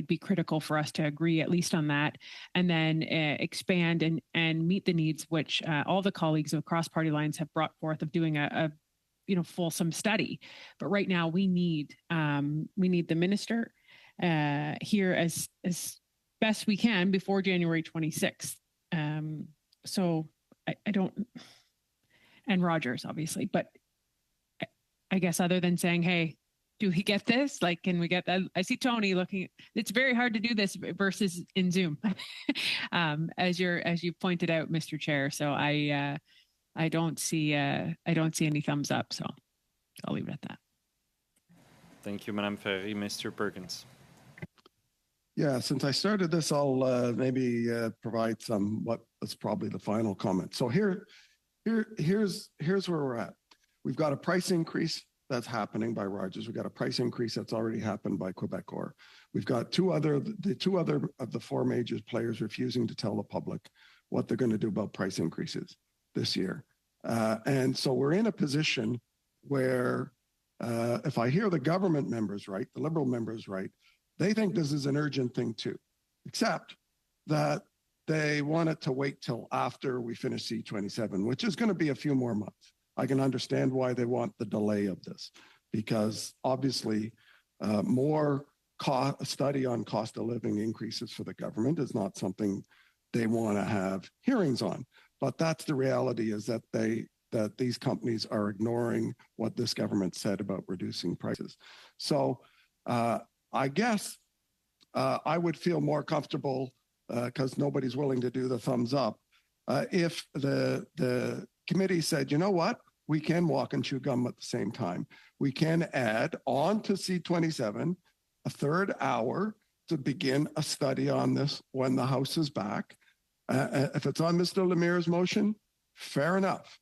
be critical for us to agree at least on that, and then expand and meet the needs which all the colleagues across party lines have brought forth of doing a fulsome study. But right now we need the minister here as best we can before January 26th. So I don't, and Rogers obviously, but I guess other than saying, hey, do we get this? Like, can we get that? I see Tony looking. It's very hard to do this versus in Zoom, as you pointed out, Mr. Chair. So I don't see any thumbs up. So I'll leave it at that. Thank you, Madame Ferry. Mr. Perkins. Yeah, since I started this, I'll maybe provide what is probably the final comment. So here's where we're at. We've got a price increase that's happening by Rogers. We've got a price increase that's already happened by Quebecor. We've got the two other of the four major players refusing to tell the public what they're going to do about price increases this year. And so we're in a position where if I hear the government members right, the Liberal members right, they think this is an urgent thing too, except that they want it to wait till after we finish C27, which is going to be a few more months. I can understand why they want the delay of this, because obviously more study on cost of living increases for the government is not something they want to have hearings on. But that's the reality, is that these companies are ignoring what this government said about reducing prices. So I guess I would feel more comfortable, because nobody's willing to do the thumbs up, if the committee said, you know what, we can walk and chew gum at the same time. We can add on to C27 a third hour to begin a study on this when the House is back. If it's on Mr. Lemire's motion, fair enough.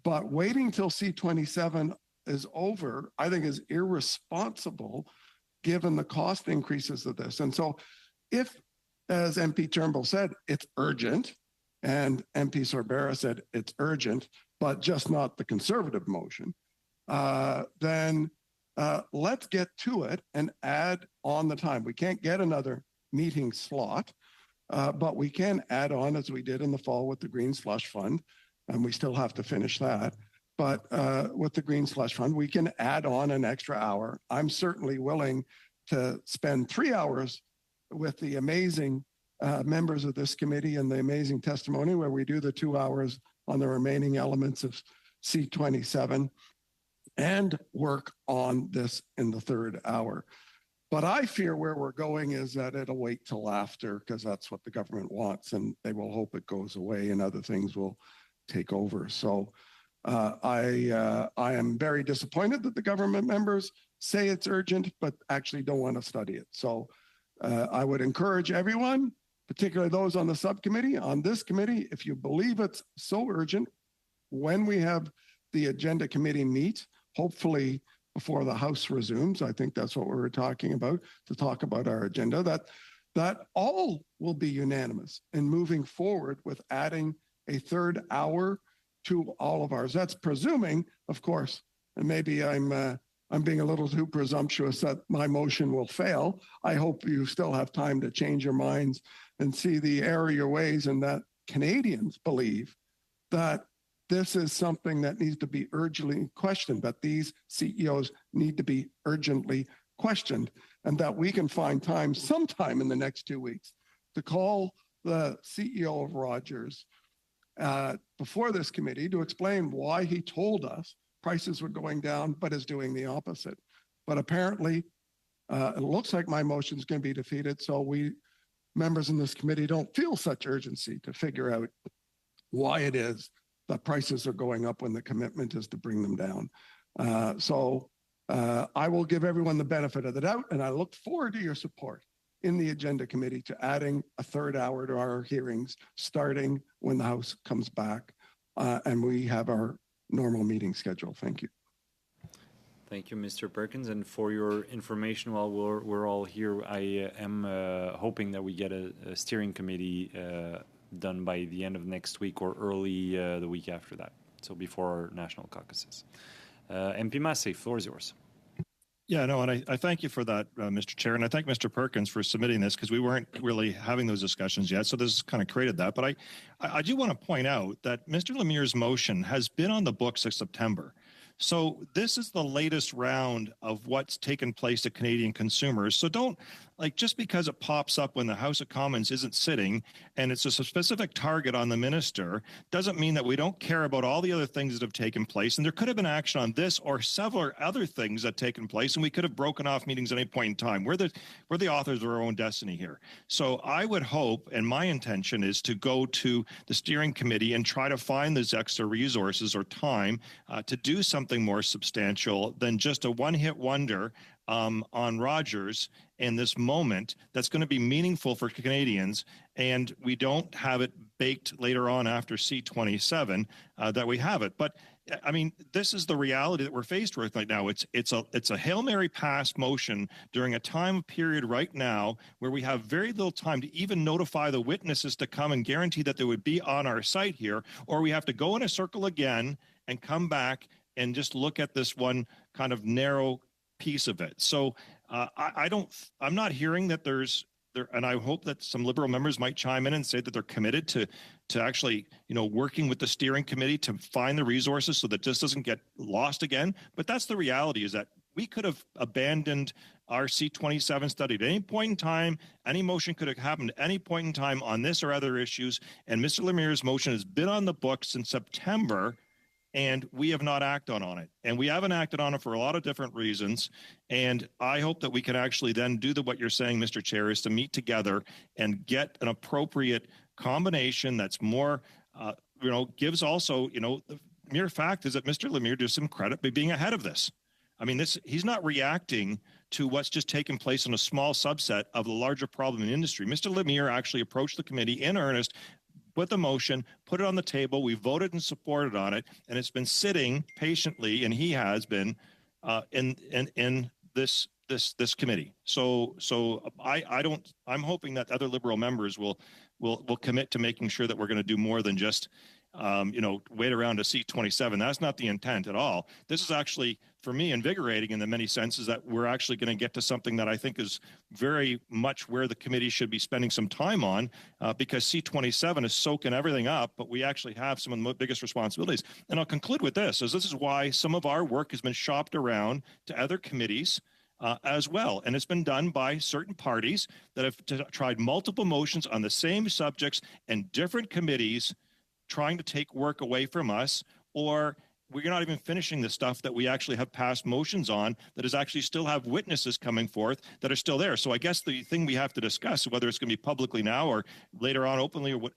But waiting till C27 is over, I think, is irresponsible given the cost increases of this. And so if, as MP Turnbull said, it's urgent, and MP Sorbera said it's urgent, but just not the Conservative motion, then let's get to it and add on the time. We can't get another meeting slot, but we can add on, as we did in the fall with the Green Slush Fund, and we still have to finish that. But with the Green Slush Fund, we can add on an extra hour. I'm certainly willing to spend 3 hours with the amazing members of this committee and the amazing testimony, where we do the 2 hours on the remaining elements of C27 and work on this in the third hour. But I fear where we're going is that it'll wait till after, because that's what the government wants, and they will hope it goes away and other things will take over. So I am very disappointed that the government members say it's urgent, but actually don't want to study it. So I would encourage everyone, particularly those on the subcommittee, on this committee, if you believe it's so urgent, when we have the agenda committee meet, hopefully before the House resumes, I think that's what we were talking about, to talk about our agenda, that all will be unanimous in moving forward with adding a third hour to all of ours. That's presuming, of course, and maybe I'm being a little too presumptuous that my motion will fail. I hope you still have time to change your minds and see the error of your ways, and that Canadians believe that this is something that needs to be urgently questioned, that these CEOs need to be urgently questioned, and that we can find time sometime in the next 2 weeks to call the CEO of Rogers before this committee to explain why he told us prices were going down, but is doing the opposite. But apparently, it looks like my motion is going to be defeated, so we members in this committee don't feel such urgency to figure out why it is that prices are going up when the commitment is to bring them down. So I will give everyone the benefit of the doubt, and I look forward to your support in the agenda committee to adding a third hour to our hearings, starting when the House comes back and we have our normal meeting schedule. Thank you. Thank you, Mr. Perkins. And for your information, while we're all here, I am hoping that we get a steering committee done by the end of next week or early the week after that, so before our national caucuses. MP Massey, floor is yours. Yeah, no, and I thank you for that, Mr. Chair, and I thank Mr. Perkins for submitting this, because we weren't really having those discussions yet, so this kind of created that. But I do want to point out that Mr. Lemire's motion has been on the books since September. So this is the latest round of what's taken place to Canadian consumers. So don't like just because it pops up when the House of Commons isn't sitting and it's a specific target on the minister doesn't mean that we don't care about all the other things that have taken place. And there could have been action on this or several other things that have taken place, and we could have broken off meetings at any point in time. We're the authors of our own destiny here. So I would hope, and my intention is to go to the steering committee and try to find those extra resources or time to do something more substantial than just a one-hit wonder on Rogers in this moment that's going to be meaningful for Canadians, and we don't have it baked later on after C27 that we have it. But I mean, this is the reality that we're faced with right now. It's a Hail Mary pass motion during a time period right now where we have very little time to even notify the witnesses to come and guarantee that they would be on our site here, or we have to go in a circle again and come back and just look at this one kind of narrow piece of it. So I'm not hearing that there's there, and I hope that some Liberal members might chime in and say that they're committed to actually, working with the steering committee to find the resources so that this doesn't get lost again. But that's the reality, is that we could have abandoned our C27 study at any point in time. Any motion could have happened at any point in time on this or other issues. And Mr. Lemire's motion has been on the books since September, and we have not acted on it. And we haven't acted on it for a lot of different reasons. And I hope that we can actually then do what you're saying, Mr. Chair, is to meet together and get an appropriate combination that's more, gives also, the mere fact is that Mr. Lemire deserves some credit by being ahead of this. I mean, he's not reacting to what's just taken place in a small subset of the larger problem in industry. Mr. Lemire actually approached the committee in earnest, put the motion, put it on the table. We voted and supported on it, and it's been sitting patiently, and he has been in this committee. So I'm hoping that other Liberal members will commit to making sure that we're going to do more than just wait around to C27. That's not the intent at all. This is actually, for me, invigorating in the many senses that we're actually going to get to something that I think is very much where the committee should be spending some time on, because C27 is soaking everything up, but we actually have some of the biggest responsibilities. And I'll conclude with this, as this is why some of our work has been shopped around to other committees as well. And it's been done by certain parties that have tried multiple motions on the same subjects and different committees, trying to take work away from us, or we're not even finishing the stuff that we actually have passed motions on that is actually still have witnesses coming forth that are still there. So I guess the thing we have to discuss, whether it's going to be publicly now or later on openly or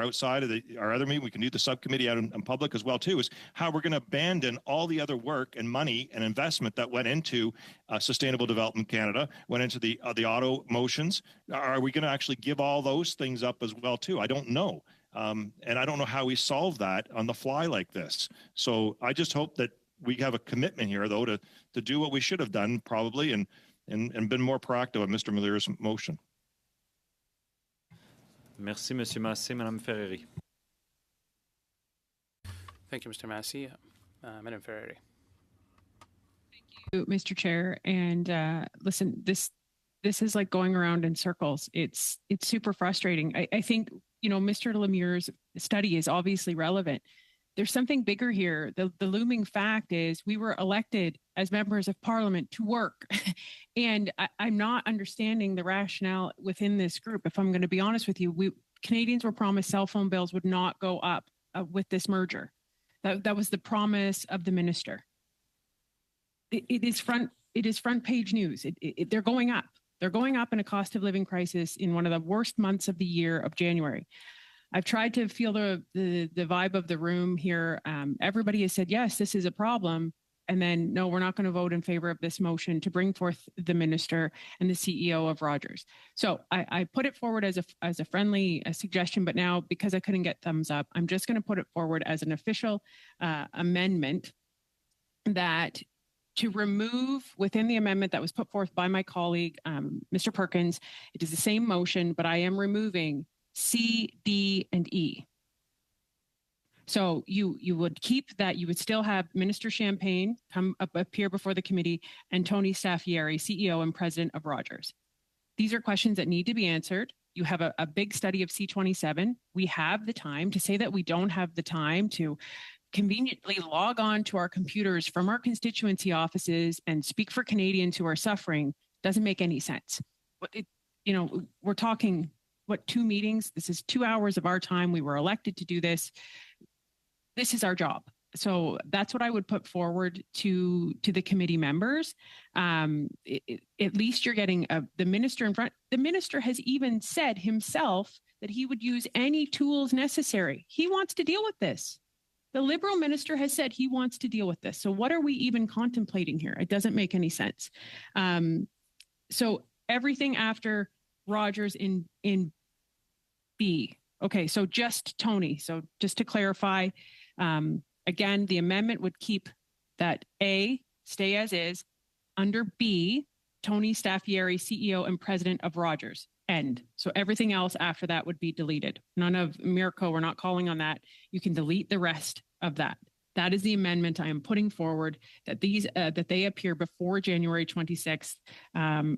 outside of our other meeting, we can do the subcommittee out in public as well too, is how we're going to abandon all the other work and money and investment that went into Sustainable Development Canada, went into the auto motions. Are we going to actually give all those things up as well too? I don't know. And I don't know how we solve that on the fly like this. So I just hope that we have a commitment here, though, to do what we should have done probably and been more proactive on Mr. Lemire's motion. Merci, Monsieur Massé. Madame Ferreri. Thank you, Mr. Massey. Madame Ferreri. Thank you, Mr. Chair. And listen, this is like going around in circles. It's super frustrating. I think, Mr. Lemire's study is obviously relevant. There's something bigger here. The looming fact is we were elected as members of parliament to work. And I'm not understanding the rationale within this group. If I'm going to be honest with you, Canadians were promised cell phone bills would not go up with this merger. That was the promise of the minister. It is front page news. They're going up. They're going up in a cost of living crisis in one of the worst months of the year of January. I've tried to feel the vibe of the room here. Everybody has said, yes, this is a problem. And then, no, we're not going to vote in favor of this motion to bring forth the minister and the CEO of Rogers. So I put it forward as a friendly suggestion, but now because I couldn't get thumbs up, I'm just going to put it forward as an official amendment that to remove within the amendment that was put forth by my colleague, Mr. Perkins, it is the same motion, but I am removing C, D, and E. So you would keep that. You would still have Minister Champagne appear before the committee and Tony Staffieri, CEO and president of Rogers. These are questions that need to be answered. You have a big study of C27. We have the time. To say that we don't have the time to conveniently log on to our computers from our constituency offices and speak for Canadians who are suffering Doesn't make any sense. We're talking, 2 meetings? This is 2 hours of our time. We were elected to do this. This is our job. So that's what I would put forward to the committee members. At least you're getting the minister in front. The minister has even said himself that he would use any tools necessary. He wants to deal with this. The Liberal minister has said he wants to deal with this. So what are we even contemplating here? It doesn't make any sense. So everything after Rogers in B. Okay, so just Tony. So just to clarify, again, the amendment would keep that A, stay as is, under B, Tony Staffieri, CEO and president of Rogers, end. So everything else after that would be deleted. None of Mirko, we're not calling on that. You can delete the rest of that. That is the amendment I am putting forward, that they appear before January 26th.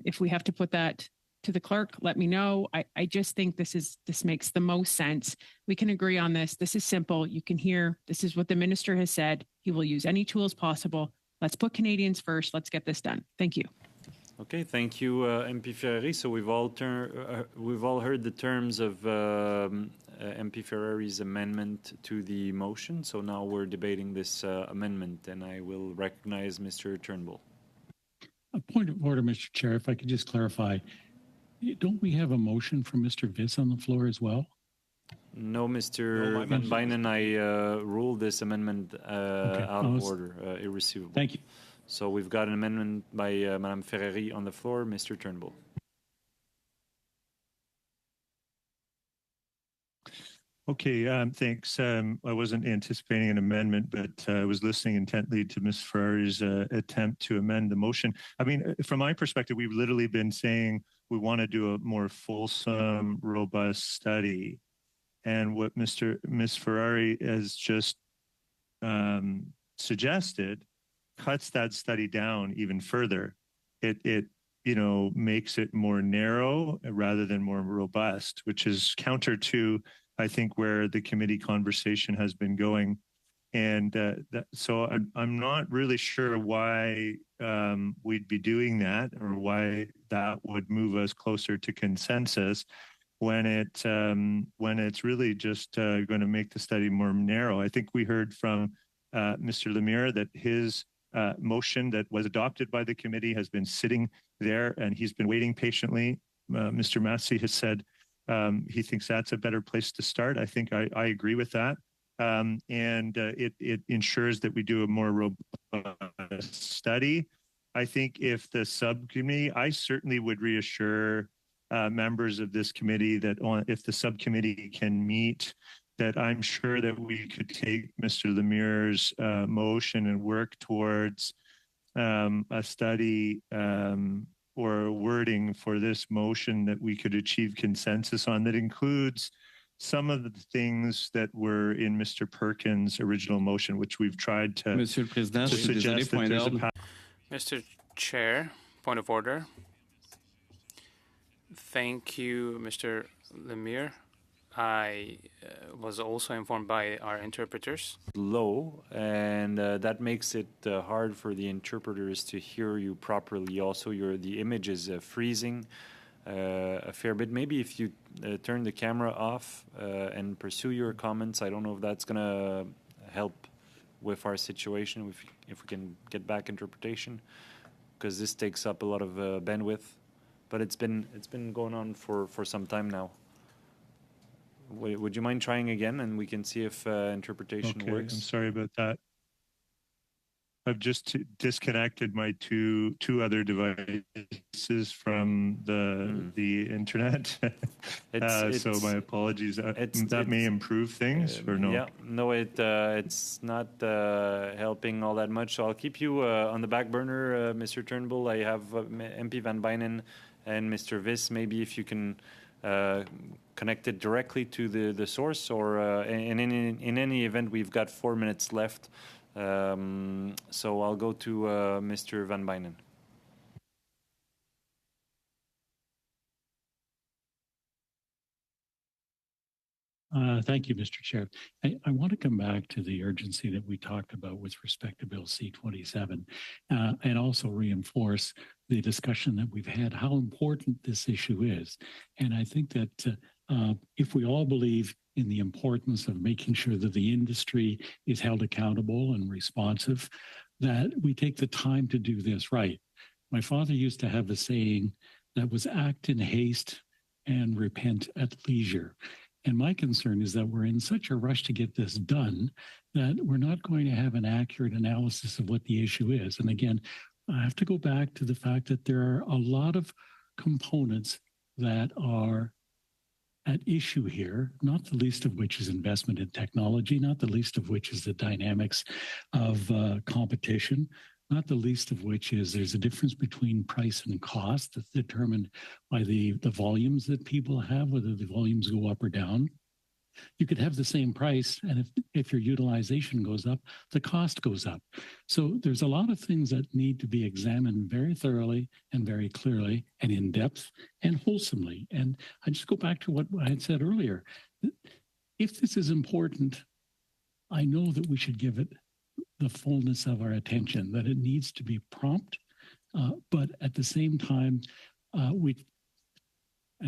If we have to put that to the clerk, let me know. I just think this makes the most sense. We can agree on this. This is simple. You can hear this is what the minister has said. He will use any tools possible. Let's put Canadians first. Let's get this done. Thank you. Okay, thank you, MP Ferrari. So we've all heard the terms of MP Ferrari's amendment to the motion. So now we're debating this amendment, and I will recognize Mr. Turnbull. A point of order, Mr. Chair, if I could just clarify. Don't we have a motion from Mr. Viss on the floor as well? No, Mr. Van Bynen, I ruled this amendment out of order, irreceivable. Thank you. So we've got an amendment by Madame Ferrari on the floor. Mr. Turnbull. Okay, thanks. I wasn't anticipating an amendment, but I was listening intently to Ms. Ferrari's attempt to amend the motion. I mean, from my perspective, we've literally been saying we want to do a more fulsome, robust study. And what Ms. Ferrari has just suggested cuts that study down even further. It makes it more narrow rather than more robust, which is counter to, I think, where the committee conversation has been going. And so I'm not really sure why we'd be doing that, or why that would move us closer to consensus when it's really just going to make the study more narrow. I think we heard from Mr. Lemire that his motion that was adopted by the committee has been sitting there, and he's been waiting patiently. Mr. Massey has said he thinks that's a better place to start. I think I agree with that. It ensures that we do a more robust study. I think if the subcommittee, I certainly would reassure members of this committee that if the subcommittee can meet, that I'm sure that we could take Mr. Lemire's motion and work towards a study or wording for this motion that we could achieve consensus on, that includes some of the things that were in Mr. Perkins' original motion, which we've tried to, Monsieur le Président, to je suis désolé, suggest that point there's d'ordre. Mr. Chair, point of order. Thank you, Mr. Lemire. I was also informed by our interpreters. Low, and that makes it hard for the interpreters to hear you properly. Also, the image is freezing a fair bit. Maybe if you turn the camera off and pursue your comments, I don't know if that's going to help with our situation, if we can get back interpretation, because this takes up a lot of bandwidth. But it's been going on for some time now. Would you mind trying again, and we can see if interpretation works? I'm sorry about that. I've just disconnected my two other devices from the internet. So my apologies. That may improve things, or no? Yeah, no, it's not helping all that much. So I'll keep you on the back burner, Mr. Turnbull. I have MP Van Bynen and Mr. Viss. Maybe if you can connected directly to the source, or in any event, we've got 4 minutes left. So I'll go to Mr. Van Bynen. Thank you, Mr. Chair. I want to come back to the urgency that we talked about with respect to Bill C-27 and also reinforce the discussion that we've had, how important this issue is. And I think that if we all believe in the importance of making sure that the industry is held accountable and responsive, that we take the time to do this right. My father used to have a saying that was act in haste and repent at leisure. And my concern is that we're in such a rush to get this done that we're not going to have an accurate analysis of what the issue is. And again, I have to go back to the fact that there are a lot of components that are at issue here, not the least of which is investment in technology, not the least of which is the dynamics of competition, not the least of which is there's a difference between price and cost that's determined by the volumes that people have, whether the volumes go up or down. You could have the same price, and if your utilization goes up, the cost goes up. So there's a lot of things that need to be examined very thoroughly and very clearly and in depth and wholesomely. And I just go back to what I had said earlier. If this is important, I know that we should give it the fullness of our attention, that it needs to be prompt, but at the same time, and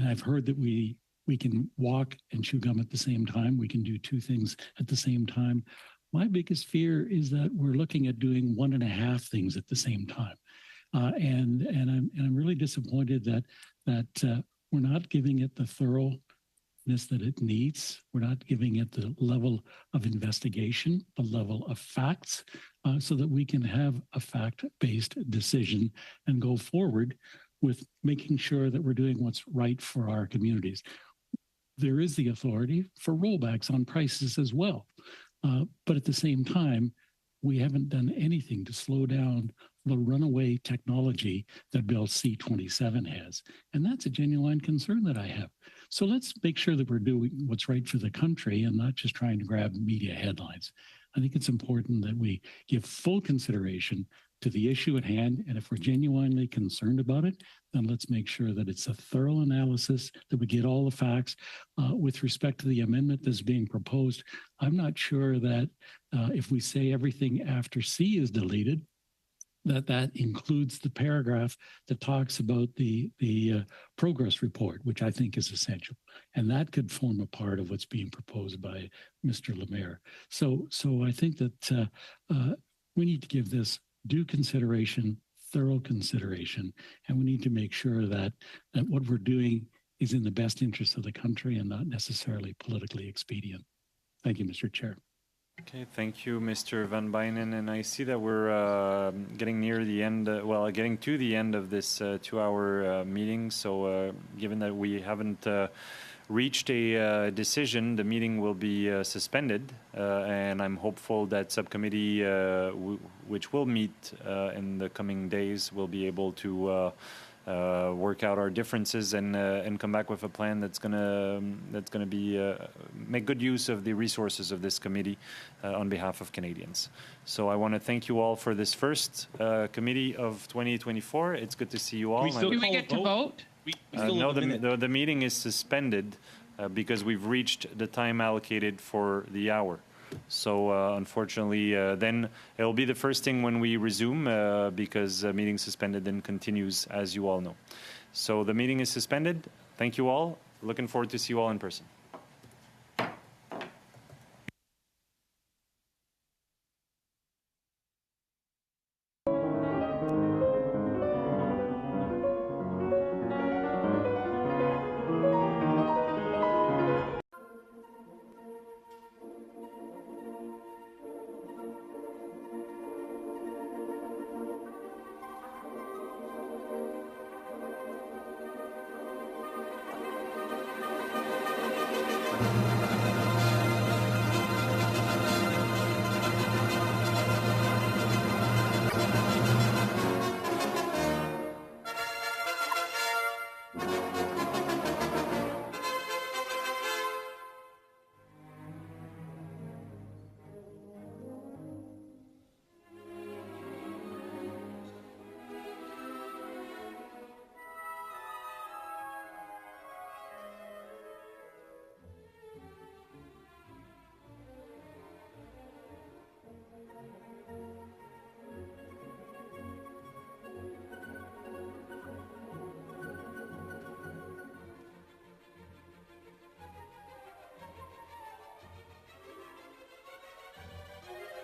I've heard that we can walk and chew gum at the same time. We can do two things at the same time. My biggest fear is that we're looking at doing 1.5 things at the same time, and I'm really disappointed that we're not giving it the thoroughness that it needs. We're not giving it the level of investigation, the level of facts, so that we can have a fact-based decision and go forward with making sure that we're doing what's right for our communities. There is the authority for rollbacks on prices as well. But at the same time, we haven't done anything to slow down the runaway technology that Bill C-27 has. And that's a genuine concern that I have. So let's make sure that we're doing what's right for the country and not just trying to grab media headlines. I think it's important that we give full consideration to the issue at hand. And if we're genuinely concerned about it, then let's make sure that it's a thorough analysis, that we get all the facts. With respect to the amendment that's being proposed, I'm not sure that if we say everything after C is deleted, that includes the paragraph that talks about the progress report, which I think is essential. And that could form a part of what's being proposed by Mr. Lemire. So I think that we need to give this due consideration, thorough consideration, and we need to make sure that what we're doing is in the best interest of the country and not necessarily politically expedient. Thank you, Mr. Chair. Okay, thank you, Mr. Van Bynen. And I see that we're getting near the end, getting to the end of this 2-hour meeting. So given that we haven't reached a decision, the meeting will be suspended. And I'm hopeful that subcommittee, which will meet in the coming days, will be able to work out our differences and come back with a plan that's gonna be make good use of the resources of this committee on behalf of Canadians. So I want to thank you all for this first committee of 2024. It's good to see you all. Do we get to vote? No, the meeting is suspended because we've reached the time allocated for the hour. So unfortunately, then it'll be the first thing when we resume because meeting suspended and continues, as you all know. So the meeting is suspended. Thank you all. Looking forward to see you all in person.